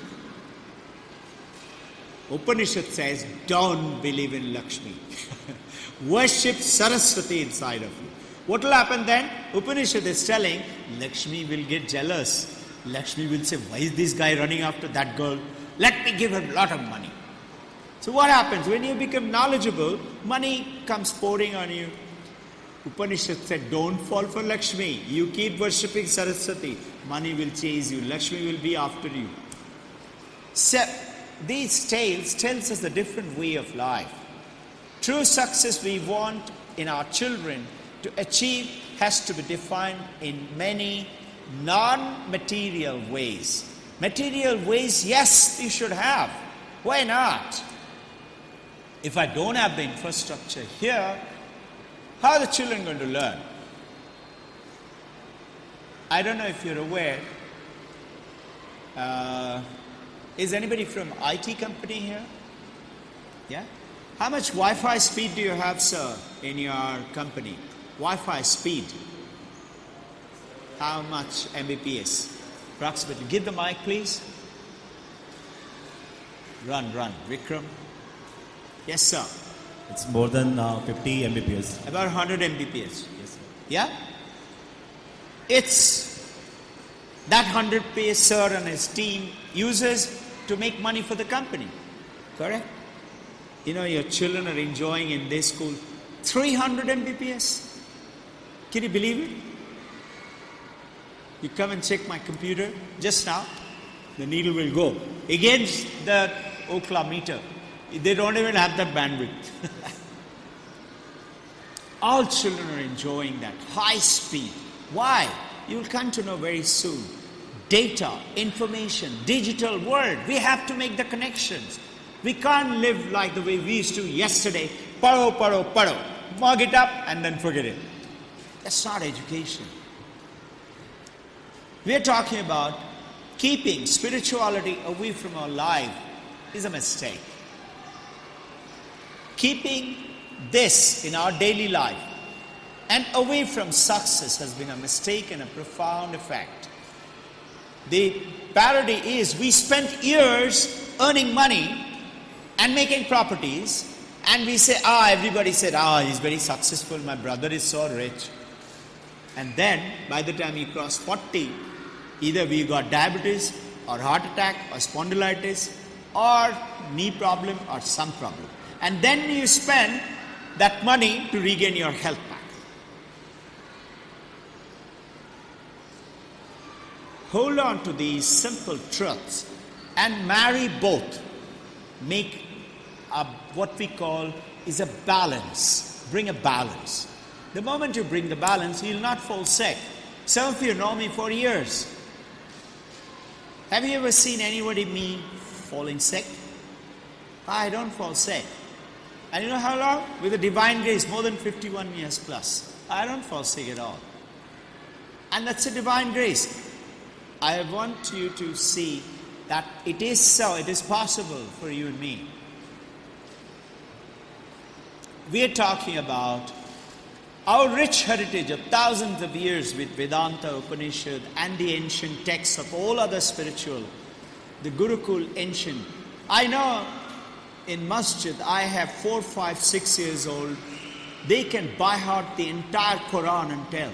Upanishad says, don't believe in Lakshmi. Worship Saraswati inside of you. What will happen then? Upanishad is telling, Lakshmi will get jealous. Lakshmi will say, why is this guy running after that girl? Let me give him a lot of money. So what happens? When you become knowledgeable, money comes pouring on you. Upanishad said, don't fall for Lakshmi. You keep worshipping Saraswati. Money will chase you. Lakshmi will be after you. So, these tales tells us a different way of life. True success we want in our children to achieve has to be defined in many non-material ways. Material ways, yes, you should have. Why not? If I don't have the infrastructure here, how are the children going to learn? I don't know if you're aware. Is anybody from IT company here? Yeah? How much Wi-Fi speed do you have, sir, in your company? Wi-Fi speed. How much Mbps? Approximately. Give the mic, please. Run. Vikram. Yes, sir. It's more than 50 Mbps. About 100 Mbps. Yes, sir. Yeah? It's that 100 sir and his team uses to make money for the company. Correct? You know, your children are enjoying in their school 300 Mbps. Can you believe it? You come and check my computer just now, the needle will go against the Ookla meter. They don't even have that bandwidth. All children are enjoying that high speed. Why? You will come to know very soon. Data, information, digital world. We have to make the connections. We can't live like the way we used to yesterday. Paro, paro, paro. Mug it up and then forget it. That's not education. We are talking about keeping spirituality away from our life is a mistake. Keeping this in our daily life and away from success has been a mistake and a profound effect. The parody is we spent years earning money and making properties, and we say, everybody said, he's very successful, my brother is so rich. And then by the time you cross 40, either we got diabetes or heart attack or spondylitis or knee problem or some problem. And then you spend that money to regain your health back. Hold on to these simple truths and marry both. Make what we call is a balance. Bring a balance. The moment you bring the balance, you'll not fall sick. Some of you know me for years. Have you ever seen anybody me falling sick? I don't fall sick. And you know how long? With the divine grace, more than 51 years plus. I don't fall sick at all. And that's a divine grace. I want you to see that it is so, it is possible for you and me. We are talking about our rich heritage of thousands of years with Vedanta, Upanishad and the ancient texts of all other spiritual, the Gurukul ancient. I know in masjid I have 4, 5, 6 years old. They can by heart the entire Quran and tell.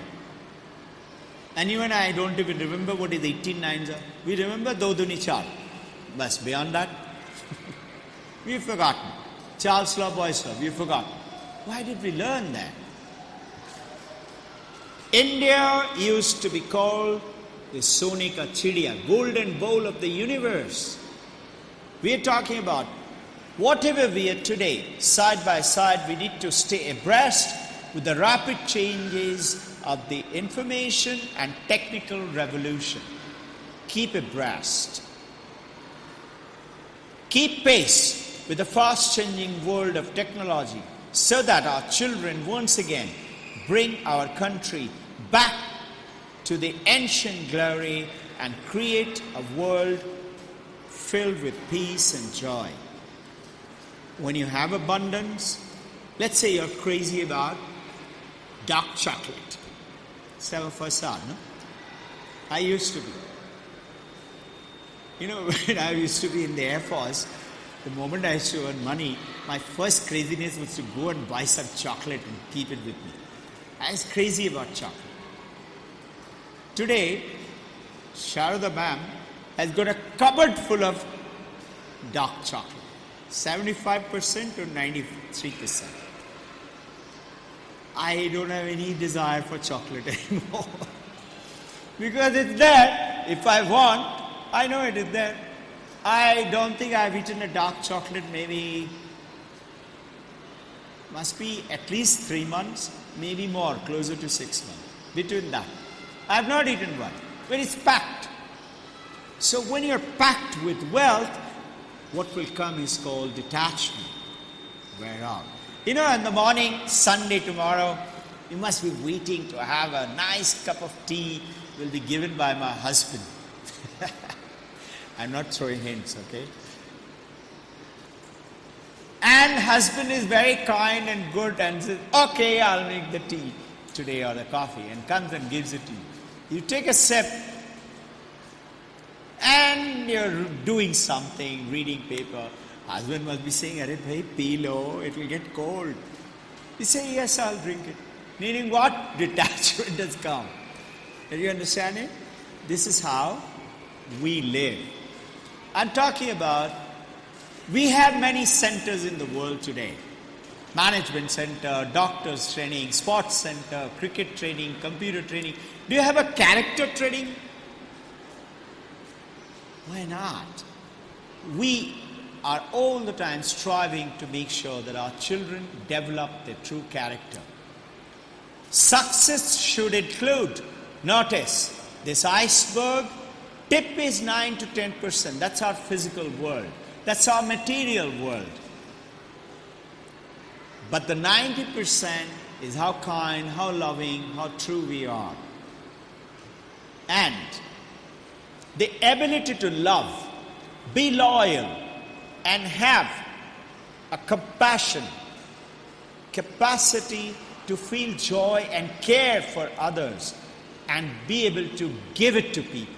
And even I don't even remember what is 18 nines are. We remember Doduni Chal. But beyond that, we've forgotten. Child's law, boy's law, we've forgotten. Why did we learn that? India used to be called the Sone ka Chidiya, golden bowl of the universe. We are talking about whatever we are today, side by side, we need to stay abreast with the rapid changes of the information and technical revolution. Keep abreast. Keep pace with the fast-changing world of technology so that our children once again bring our country back to the ancient glory and create a world filled with peace and joy. When you have abundance, let's say you're crazy about dark chocolate. Some of us are, no? I used to be. You know, when I used to be in the Air Force, the moment I used to earn money, my first craziness was to go and buy some chocolate and keep it with me. I was crazy about chocolate. Today, Sharada ma'am has got a cupboard full of dark chocolate. 75% to 93%. I don't have any desire for chocolate anymore. Because it's there. If I want, I know it is there. I don't think I've eaten a dark chocolate maybe, must be at least 3 months, maybe more, closer to 6 months. Between that. I have not eaten one. But it's packed. So when you're packed with wealth, what will come is called detachment. Wear out. You know, in the morning, Sunday tomorrow, you must be waiting to have a nice cup of tea will be given by my husband. I'm not throwing hints, okay? And husband is very kind and good and says, okay, I'll make the tea today or the coffee, and comes and gives it to you. You take a sip and you're doing something, reading paper, Husband must be saying, "Arey bhai, pee lo, it will get cold." You say, "Yes, I'll drink it." Meaning what? Detachment has come. Are you understanding? This is how we live. I'm talking about, we have many centers in the world today. Management center, doctors training, sports center, cricket training, computer training. Do you have a character training? Why not? We are all the time striving to make sure that our children develop their true character. Success should include, notice, this iceberg, tip is 9 to 10%. That's our physical world. That's our material world. But the 90% is how kind, how loving, how true we are. And the ability to love, be loyal, and have a compassion, capacity to feel joy and care for others and be able to give it to people.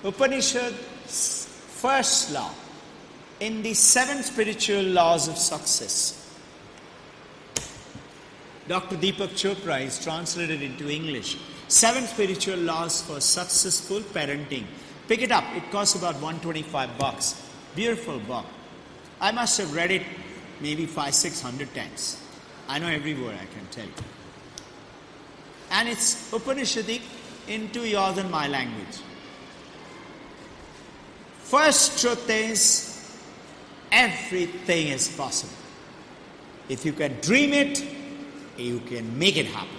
Upanishad's first law in the 7 spiritual laws of success. Dr. Deepak Chopra is translated into English. 7 spiritual laws for successful parenting. Pick it up. It costs about $125. Beautiful book. I must have read it maybe 500-600 times. I know every word, I can tell you. And it's Upanishadic into yours and my language. First truth is, everything is possible. If you can dream it, you can make it happen.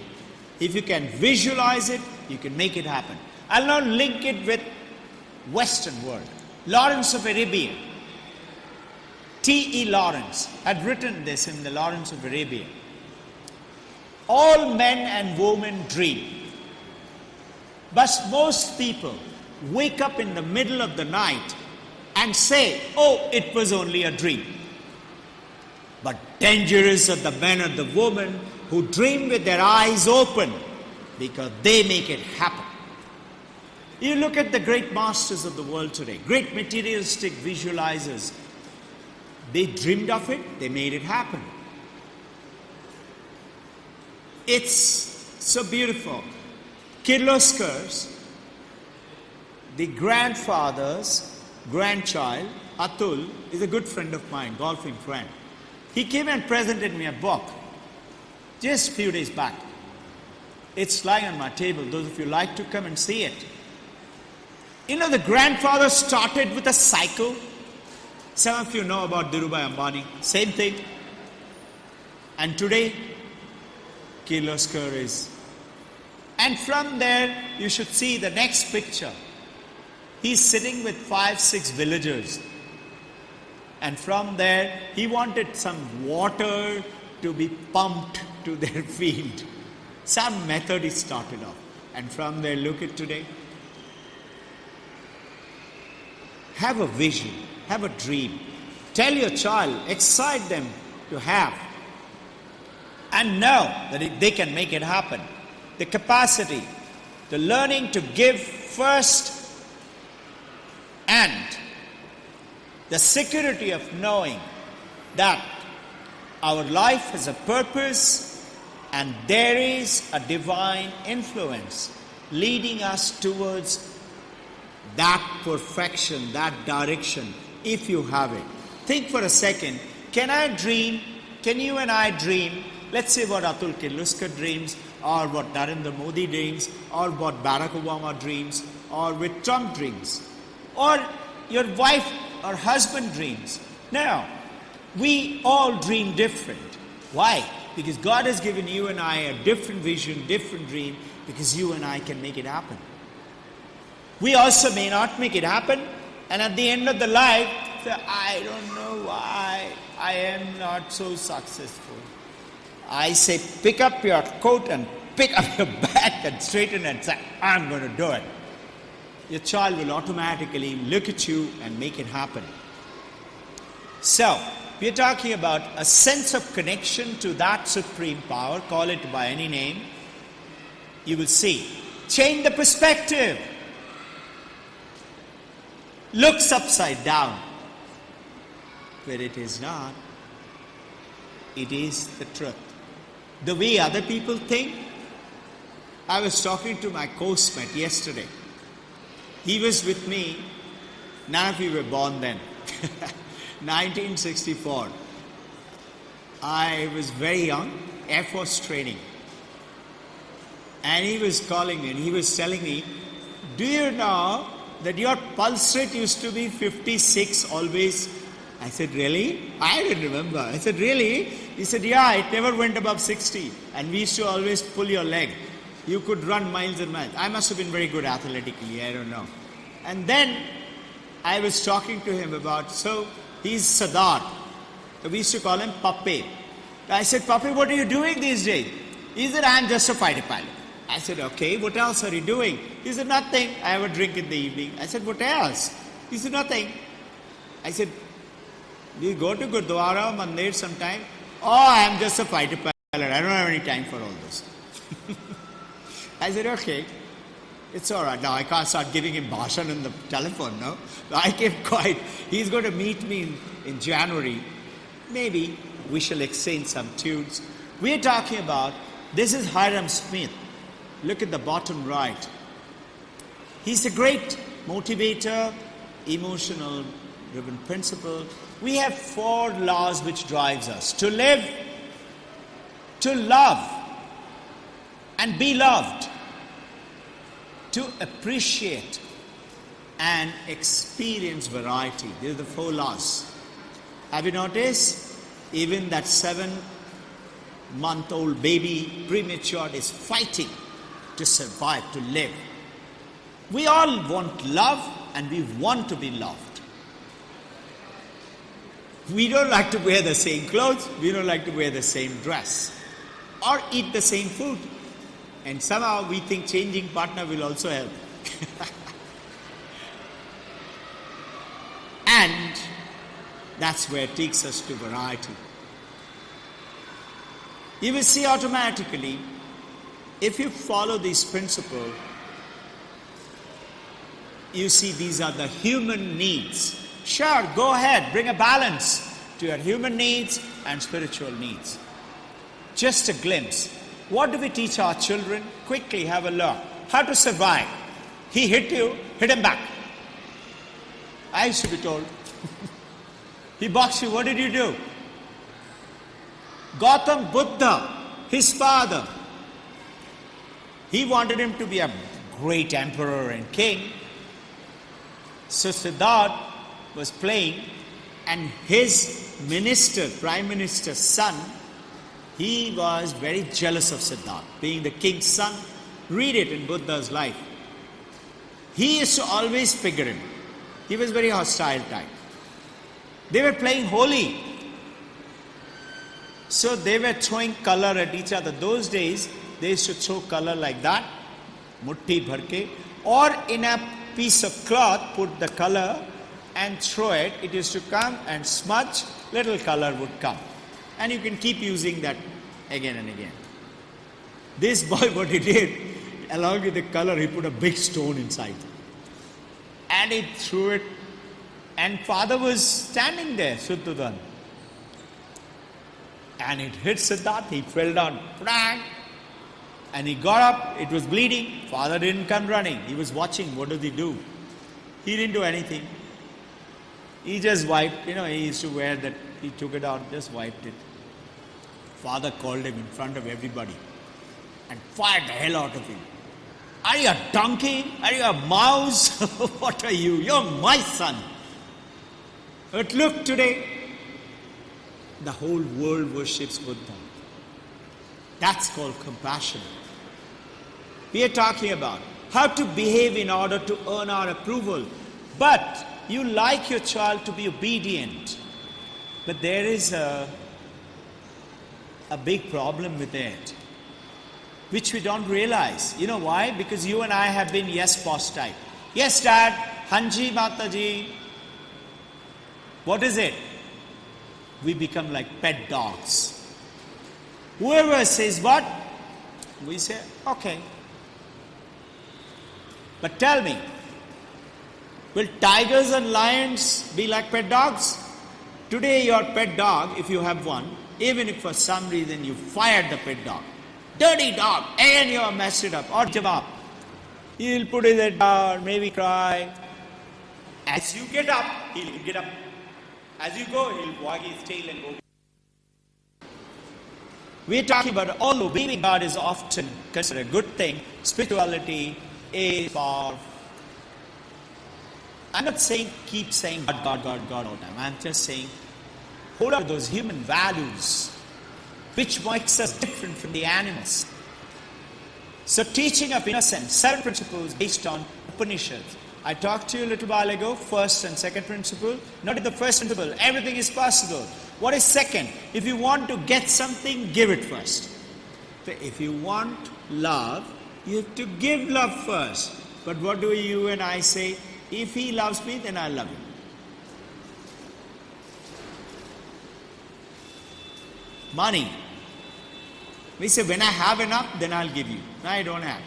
If you can visualize it, you can make it happen. I'll now link it with Western world. Lawrence of Arabia, T.E. Lawrence had written this in the Lawrence of Arabia. All men and women dream. But most people wake up in the middle of the night and say, "Oh, it was only a dream." But dangerous are the men and the women who dream with their eyes open, because they make it happen. You look at the great masters of the world today, great materialistic visualizers. They dreamed of it, they made it happen. It's so beautiful. Kirloskar's, the grandfather's grandchild, Atul, is a good friend of mine, golfing friend. He came and presented me a book just a few days back. It's lying on my table. Those of you like to come and see it. You know, the grandfather started with a cycle. Some of you know about Dhirubhai Ambani. Same thing. And today, Kirloskar is. And from there, you should see the next picture. He's sitting with 5-6 villagers. And from there, he wanted some water to be pumped to their field. Some method he started off. And from there, look at today. Have a vision. Have a dream. Tell your child, excite them to have. And know that they can make it happen. The capacity, the learning to give first, and the security of knowing that our life has a purpose and there is a divine influence leading us towards that perfection, that direction, if you have it. Think for a second, can I dream, can you and I dream, let's say what Atul Kirloskar dreams, or what Narendra Modi dreams, or what Barack Obama dreams, or with Trump dreams, or your wife or husband dreams. Now, we all dream different. Why? Because God has given you and I a different vision, different dream, because you and I can make it happen. We also may not make it happen, and at the end of the life, say, I don't know why I am not so successful. I say, pick up your coat and pick up your bag and straighten and say, I'm going to do it. Your child will automatically look at you and make it happen. So, we're talking about a sense of connection to that supreme power, call it by any name. You will see. Change the perspective. Looks upside down. Where it is not, it is the truth. The way other people think, I was talking to my coursemate yesterday. He was with me, none of you were born then. 1964. I was very young, Air Force training. And he was calling me and he was telling me, do you know that your pulse rate used to be 56 always? I said, really? I didn't remember. I said, really? He said, yeah, it never went above 60. And we used to always pull your leg. You could run miles and miles. I must have been very good athletically, I don't know. And then I was talking to him about, so he's Sadar. We used to call him Pape. I said, Pape, what are you doing these days? He said, I'm just a fighter pilot. I said, okay, what else are you doing? He said, nothing. I have a drink in the evening. I said, what else? He said, nothing. I said, do you go to Gurdwara, Mandir sometime? Oh, I'm just a fighter pilot. I don't have any time for all this. I said, okay, it's all right. Now I can't start giving him bhashan on the telephone, no? So I kept quiet. He's going to meet me in January. Maybe we shall exchange some tunes. We are talking about, this is Hiram Smith. Look at the bottom right. He's a great motivator, emotional driven principle. We have 4 laws which drives us. To live, to love, and be loved. To appreciate and experience variety. These are the 4 laws. Have you noticed? Even that 7-month-old baby, premature, is fighting to survive, to live. We all want love and we want to be loved. We don't like to wear the same clothes, we don't like to wear the same dress or eat the same food. And somehow we think changing partner will also help. And that's where it takes us to variety. You will see automatically, if you follow this principle, you see these are the human needs. Sure, go ahead, bring a balance to your human needs and spiritual needs. Just a glimpse. What do we teach our children? Quickly have a look. How to survive. He hit you, hit him back. I used to be told. He boxed you, what did you do? Gautam Buddha, his father, he wanted him to be a great emperor and king. So Siddhartha was playing and his minister, prime minister's son, he was very jealous of Siddhartha, being the king's son. Read it in Buddha's life. He used to always figure him. He was very hostile type. They were playing Holi. So they were throwing color at each other. Those days, they used to throw color like that, mutti bharke, or in a piece of cloth, put the color and throw it. It used to come and smudge, little color would come. And you can keep using that again and again. This boy, what he did, along with the color, he put a big stone inside. And he threw it. And father was standing there, Shuddhadan. And it hit Siddhartha, he fell down. And he got up, it was bleeding. Father didn't come running. He was watching, what does he do? He didn't do anything. He just wiped, he used to wear that, he took it out, just wiped it. Father called him in front of everybody and fired the hell out of him. Are you a donkey? Are you a mouse? What are you? You're my son. But look today, the whole world worships Buddha. That's called compassion. We are talking about how to behave in order to earn our approval. But you like your child to be obedient. But there is a big problem with it, which we don't realize. You know why? Because you and I have been yes boss type. Yes dad, Hanji Mataji. What is it? We become like pet dogs. Whoever says what, we say, okay. But tell me, will tigers and lions be like pet dogs? Today your pet dog, if you have one, even if for some reason you fired the pet dog, dirty dog, and you have messed it up, or give up, he'll put his head down, maybe cry. As you get up, he'll get up. As you go, he'll wag his tail and go. We're talking about, although believing God is often considered a good thing, spirituality is for... I'm not saying keep saying God, God, God, God all the time. I'm just saying hold on to those human values which makes us different from the animals. So teaching of innocence, 7 principles based on Upanishads. I talked to you a little while ago, first and second principle. Not the first principle, everything is possible. What is second? If you want to get something, give it first. So if you want love, you have to give love first. But what do you and I say? If he loves me, then I love him. Money. We say, when I have enough, then I'll give you. No, I don't have.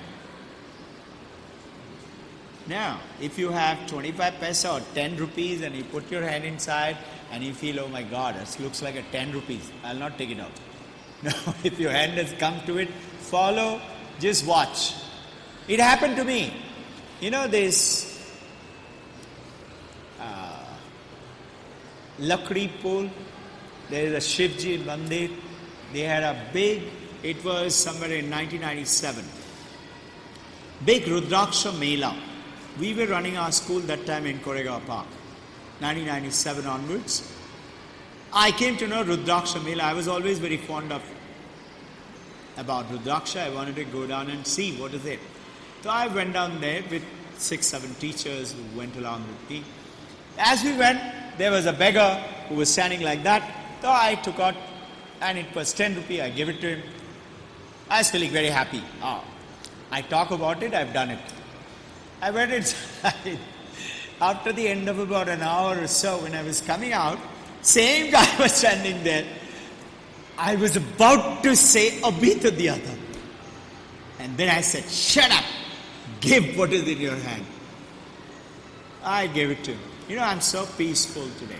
Now, if you have 25 paisa or 10 rupees and you put your hand inside and you feel, oh my God, this looks like a 10 rupees, I'll not take it out. No, if your hand has come to it, follow, just watch. It happened to me. You know this Lakdi pool, there is a Shivji Mandir. They had a big, it was somewhere in 1997, big Rudraksha Mela. We were running our school that time in Koregaon Park, 1997 onwards. I came to know Rudraksha Mela. I was always very fond of about Rudraksha. I wanted to go down and see what is it. So I went down there with 6-7 teachers who went along with me. As we went, there was a beggar who was standing like that. So I took out, and it was 10 rupee. I gave it to him. I was feeling very happy. I talk about it, I've done it. I went inside. After the end of about an hour or so, when I was coming out, same guy was standing there. I was about to say, Abhi to diya tha. And then I said, shut up. Give what is in your hand. I gave it to him. You know, I'm so peaceful today.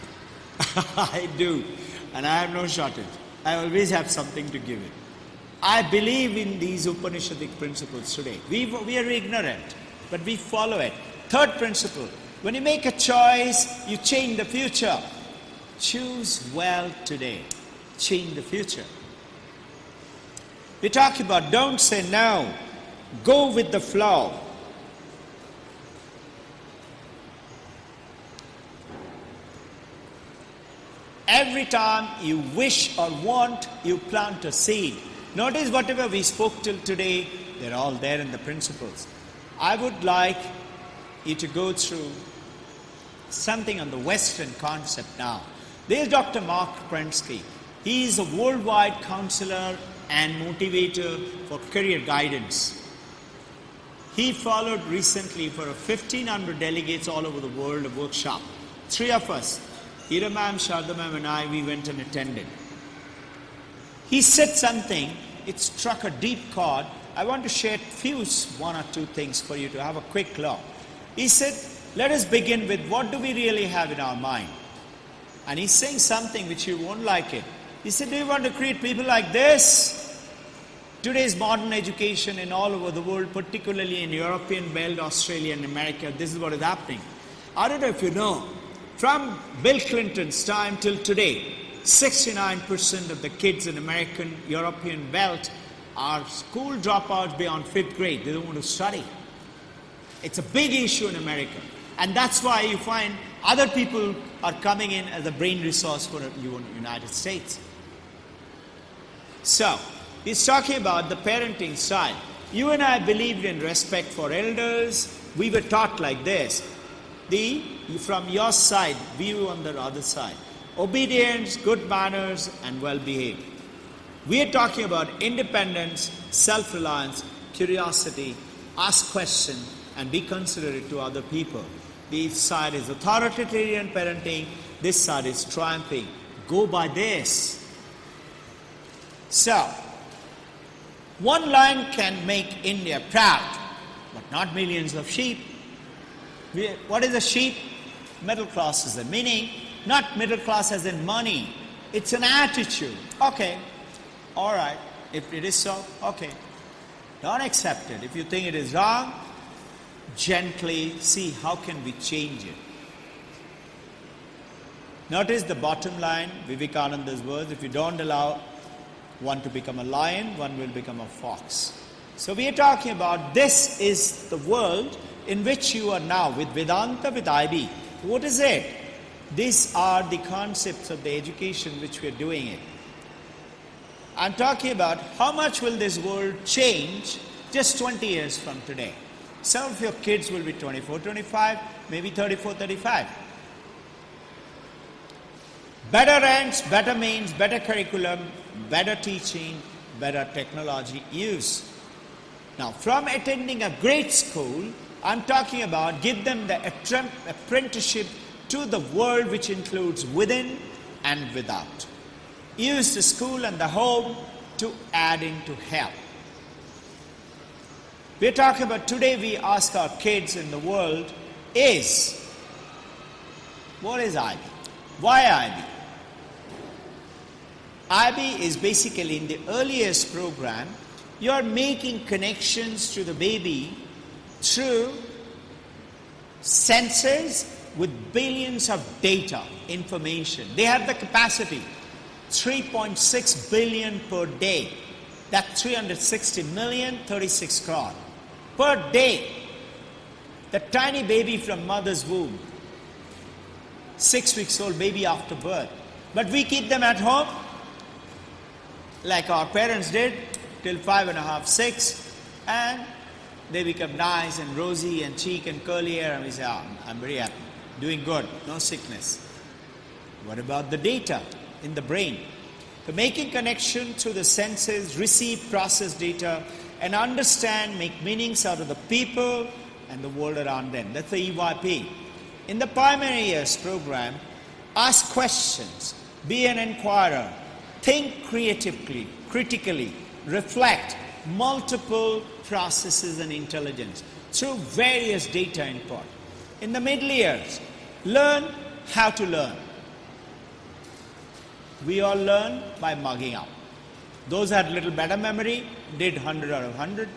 I do. And I have no shortage. I always have something to give it. I believe in these Upanishadic principles today. We are ignorant, but we follow it. Third principle. When you make a choice, you change the future. Choose well today. Change the future. We talk about don't say no. Go with the flow. Every time you wish or want, you plant a seed. Notice whatever we spoke till today, they're all there in the principles. I would like you to go through something on the Western concept now. There's Dr. Mark Prensky. He is a worldwide counselor and motivator for career guidance. He followed recently for 1,500 delegates all over the world a workshop. 3 of us, Hira ma'am, Sharda ma'am and I, we went and attended. He said something, it struck a deep chord. I want to share one or two things for you to have a quick look. He said, let us begin with what do we really have in our mind? And he's saying something which you won't like it. He said, do you want to create people like this? Today's modern education in all over the world, particularly in European belt, Australia and America, this is what is happening. I don't know if you know, from Bill Clinton's time till today, 69% of the kids in American, European belt are school dropouts beyond 5th grade. They don't want to study. It's a big issue in America. And that's why you find other people are coming in as a brain resource for the United States. So, he's talking about the parenting style. You and I believed in respect for elders. We were taught like this. From your side, view on the other side. Obedience, good manners, and well-behaved. We are talking about independence, self-reliance, curiosity, ask questions, and be considerate to other people. This side is authoritarian parenting. This side is triumphing. Go by this. So, one lion can make India proud, but not millions of sheep. What is a sheep? Middle class is the meaning. Not middle class as in money. It's an attitude. Okay, all right. If it is so, okay. Don't accept it. If you think it is wrong, gently see how can we change it. Notice the bottom line, Vivekananda's words, if you don't allow one to become a lion, one will become a fox. So we are talking about this is the world in which you are now with Vedanta, with IB. What is it? These are the concepts of the education which we are doing it. I'm talking about how much will this world change just 20 years from today. Some of your kids will be 24, 25, maybe 34, 35. Better rents, better means, better curriculum, better teaching, better technology use. Now, from attending a great school, I'm talking about give them the apprenticeship to the world which includes within and without. Use the school and the home to add into help. We're talking about today we ask our kids in the world what is IB? Why IB? IB is basically in the earliest program, you're making connections to the baby through senses with billions of data, information. They have the capacity, 3.6 billion per day. That's 360 million, 36 crore per day. The tiny baby from mother's womb, 6 weeks old baby after birth. But we keep them at home, like our parents did, till 5.5, 6, and they become nice and rosy and cheek and curly hair, and we say, I'm very happy, doing good, no sickness. What about the data in the brain? So making connection to the senses, receive, process data, and understand, make meanings out of the people and the world around them. That's the EYP. In the primary years program, ask questions, be an inquirer, think creatively, critically, reflect multiple processes and intelligence through various data input. In the middle years, learn how to learn. We all learn by mugging up. Those who had little better memory did 100 out of 100.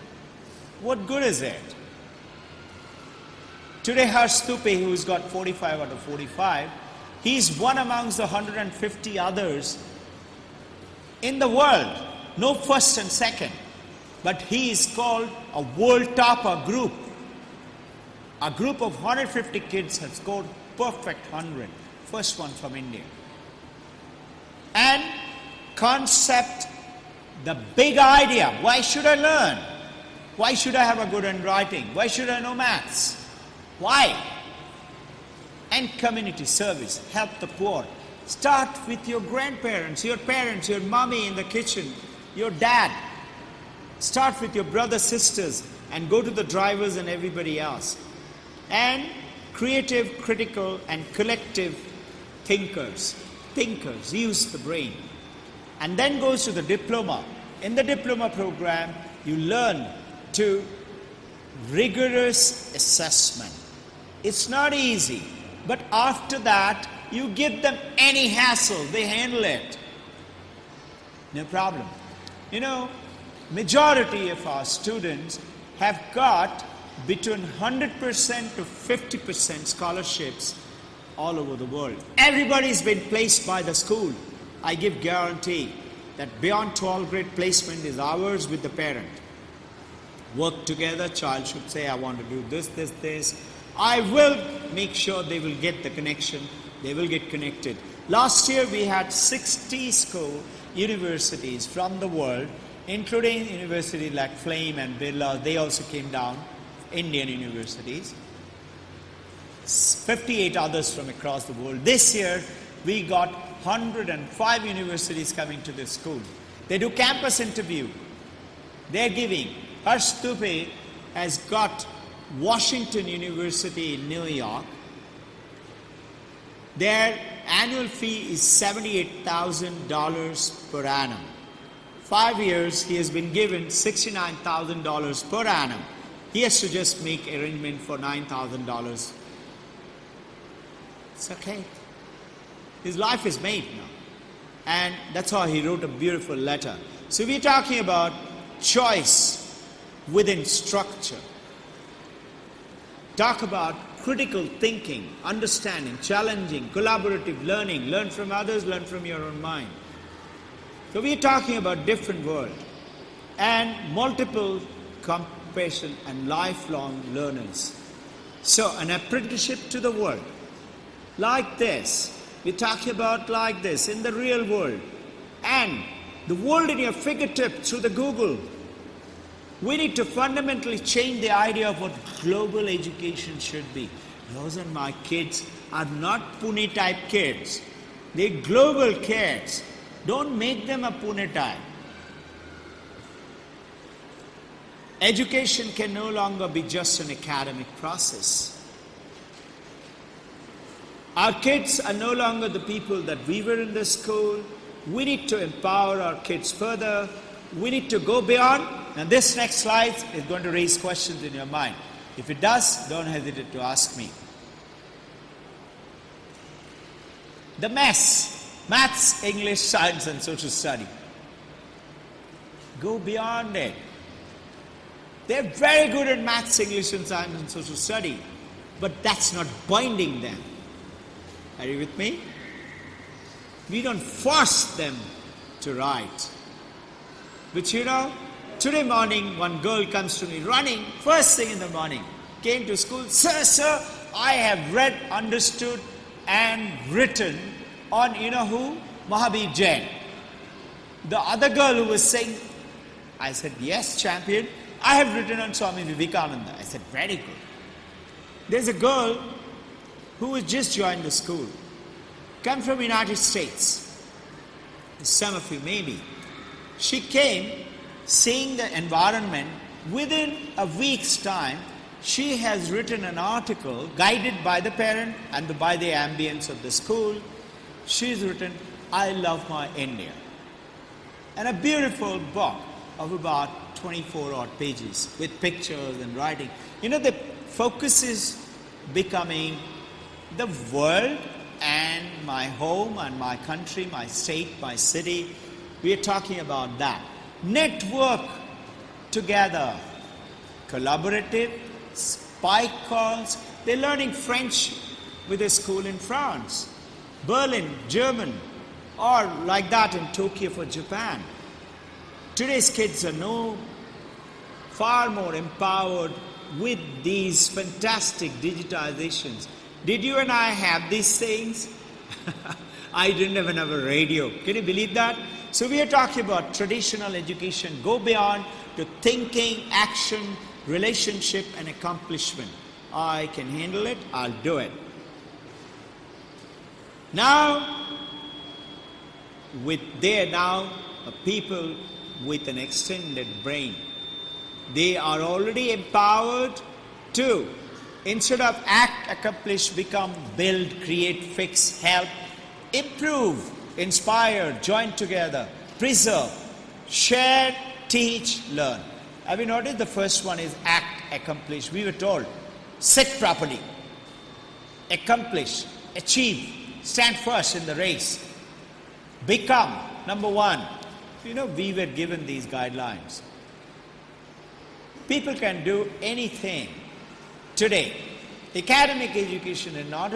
What good is it? Today Harsh Stupe, who's got 45 out of 45, he's one amongst the 150 others in the world. No first and second. But he is called a world topper group. A group of 150 kids have scored perfect 100. First one from India. And concept, the big idea. Why should I learn? Why should I have a good handwriting? Why should I know maths? Why? And community service. Help the poor. Start with your grandparents, your parents, your mommy in the kitchen, your dad. Start with your brothers, sisters, and go to the drivers and everybody else. And creative, critical, and collective thinkers. Thinkers, use the brain. And then goes to the diploma. In the diploma program, you learn to rigorous assessment. It's not easy, but after that, you give them any hassle, they handle it. No problem. You know, majority of our students have got between 100% to 50% scholarships all over the world. Everybody's been placed by the school. I give guarantee that beyond 12th grade placement is ours with the parent. Work together, child should say, I want to do this, this, this. I will make sure they will get the connection, they will get connected. Last year we had 60 universities from the world, including universities like Flame and Birla, they also came down, Indian universities. 58 others from across the world. This year, we got 105 universities coming to this school. They do campus interview. They're giving. Harsh Stupe has got Washington University in New York. Their annual fee is $78,000 per annum. 5 years, he has been given $69,000 per annum. He has to just make arrangement for $9,000. It's okay. His life is made now. And that's how he wrote a beautiful letter. So we're talking about choice within structure. Talk about critical thinking, understanding, challenging, collaborative learning. Learn from others, learn from your own mind. So we're talking about different world and multiple compassion and lifelong learners. So an apprenticeship to the world. Like this. We're talking about like this in the real world. And the world in your fingertip through the Google. We need to fundamentally change the idea of what global education should be. Those are my kids are not Pune type kids. They're global kids. Don't make them a Pune type. Education can no longer be just an academic process. Our kids are no longer the people that we were in the school. We need to empower our kids further. We need to go beyond. Now this next slide is going to raise questions in your mind. If it does, don't hesitate to ask me. The mess. Maths, English, science and social study. Go beyond it. They're very good at maths, English and science and social study. But that's not binding them. Are you with me? We don't force them to write. But today morning one girl comes to me running, first thing in the morning, came to school, Sir, I have read, understood and written on who? Mahabir Jain. The other girl who was saying, I said, yes, champion, I have written on Swami Vivekananda. I said, very good. There's a girl who has just joined the school, come from United States. Some of you maybe. She came, seeing the environment, within a week's time, she has written an article guided by the parent and by the ambience of the school. She's written, I love my India. And a beautiful book of about 24 odd pages with pictures and writing. The focus is becoming the world and my home and my country, my state, my city. We are talking about that. Network together. Collaborative, spike calls. They're learning French with a school in France. Berlin, German, or like that in Tokyo for Japan. Today's kids are far more empowered with these fantastic digitizations. Did you and I have these things? I didn't even have a radio. Can you believe that? So we are talking about traditional education. Go beyond to thinking, action, relationship and accomplishment. I can handle it, I'll do it. Now, they are now people with an extended brain. They are already empowered to, instead of act, accomplish, become, build, create, fix, help, improve, inspire, join together, preserve, share, teach, learn. Have you noticed the first one is act, accomplish? We were told, sit properly, accomplish, achieve, stand first in the race, become, number one. We were given these guidelines. People can do anything today. Academic education is not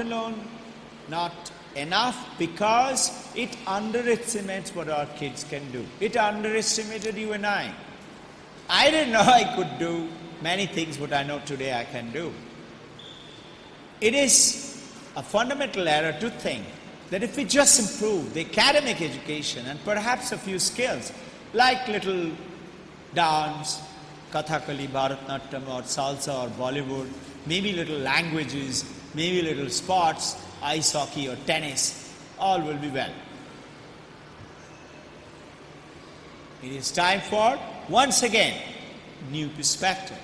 enough because it underestimates what our kids can do. It underestimated you and I. I didn't know I could do many things what I know today I can do. It is a fundamental error to think that if we just improve the academic education and perhaps a few skills, like little dance, Kathakali, Bharatanatyam or Salsa or Bollywood, maybe little languages, maybe little sports, ice hockey or tennis, all will be well. It is time for, once again, new perspective.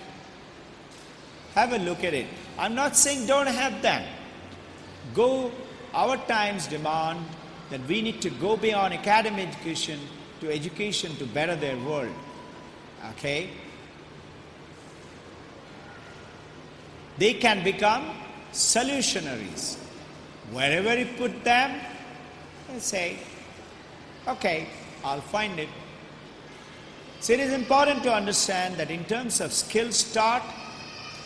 Have a look at it. I'm not saying don't have them. Our times demand that we need to go beyond academic education to better their world. Okay? They can become solutionaries. Wherever you put them, I say, okay, I'll find it. So it is important to understand that in terms of skills taught,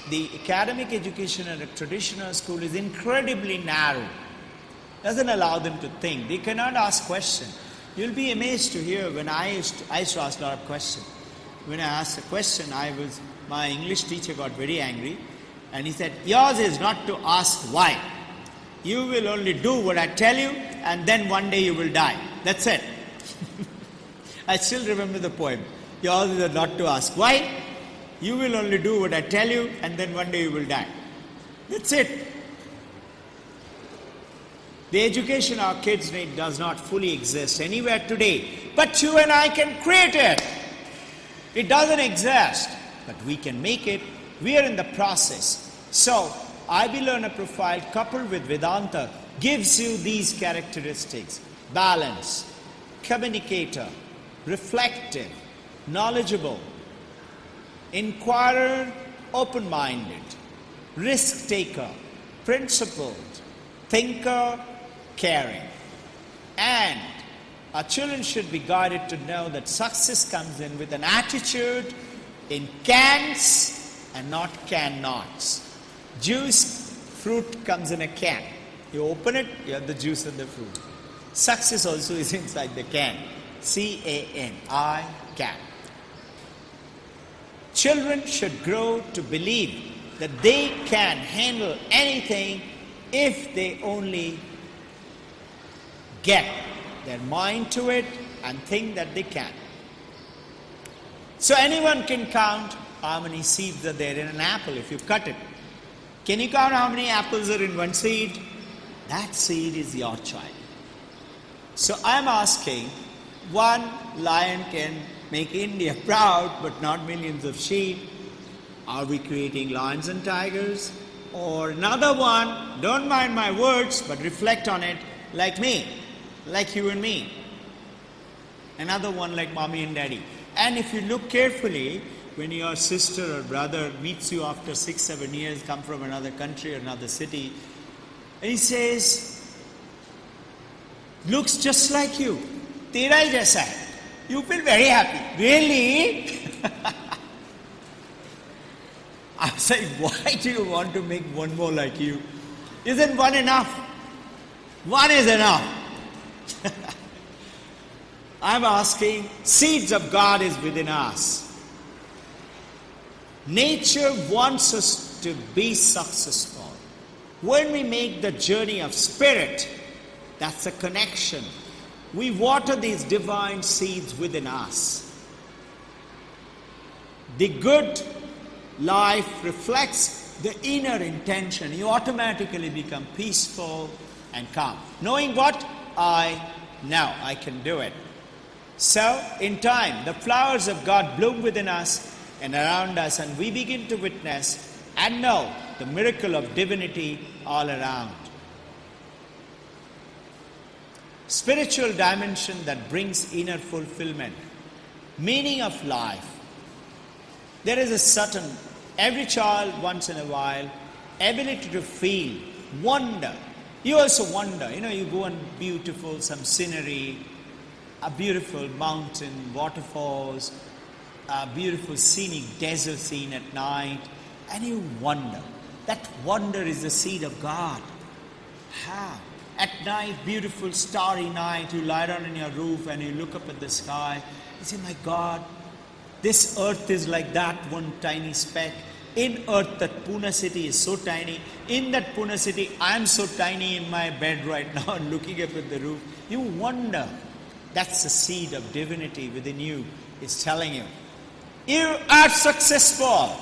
the academic education at a traditional school is incredibly narrow. Doesn't allow them to think. They cannot ask questions. You'll be amazed to hear when I used to ask a lot of questions. When I asked a question, my English teacher got very angry and he said, yours is not to ask why. You will only do what I tell you and then one day you will die. That's it. I still remember the poem. Yours is not to ask why. You will only do what I tell you and then one day you will die. That's it. The education our kids need does not fully exist anywhere today. But you and I can create it. It doesn't exist. But we can make it. We are in the process. So, IB Learner Profile coupled with Vedanta gives you these characteristics. Balance, communicator, reflective, knowledgeable, inquirer, open-minded, risk-taker, principled, thinker, caring. And our children should be guided to know that success comes in with an attitude in cans and not can-nots. Juice, fruit comes in a can. You open it, you have the juice and the fruit. Success also is inside the can. C-A-N, I, can. Children should grow to believe that they can handle anything if they only get their mind to it and think that they can. So anyone can count how many seeds are there in an apple if you cut it. Can you count how many apples are in one seed? That seed is your child. So I'm asking, one lion can make India proud, but not millions of sheep. Are we creating lions and tigers? Or another one, don't mind my words, but reflect on it, like me, like you and me. Another one like mommy and daddy. And if you look carefully, when your sister or brother meets you after 6-7 years, come from another country or another city, and he says, looks just like you. Tera hi jaisa hai. You feel very happy. Really? I was like, why do you want to make one more like you? Isn't one enough? One is enough. I'm asking, seeds of God is within us. Nature wants us to be successful. When we make the journey of spirit, that's a connection. We water these divine seeds within us. The good life reflects the inner intention. You automatically become peaceful and calm. Knowing what? I know I can do it. So, in time, the flowers of God bloom within us and around us, and we begin to witness and know the miracle of divinity all around. Spiritual dimension that brings inner fulfillment. Meaning of life. There is a certain, every child once in a while, ability to feel, wonder. You also wonder, you go on beautiful, some scenery, a beautiful mountain, waterfalls, a beautiful scenic desert scene at night, and you wonder. That wonder is the seed of God. How? At night, beautiful starry night, you lie down on your roof and you look up at the sky. You say, my God, this earth is like that one tiny speck. In earth, that Pune city is so tiny. In that Pune city, I am so tiny in my bed right now and looking up at the roof. You wonder. That's the seed of divinity within you. It's telling you, you are successful.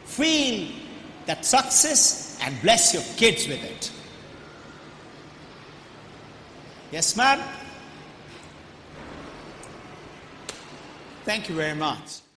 Feel that success and bless your kids with it. Yes, ma'am? Thank you very much.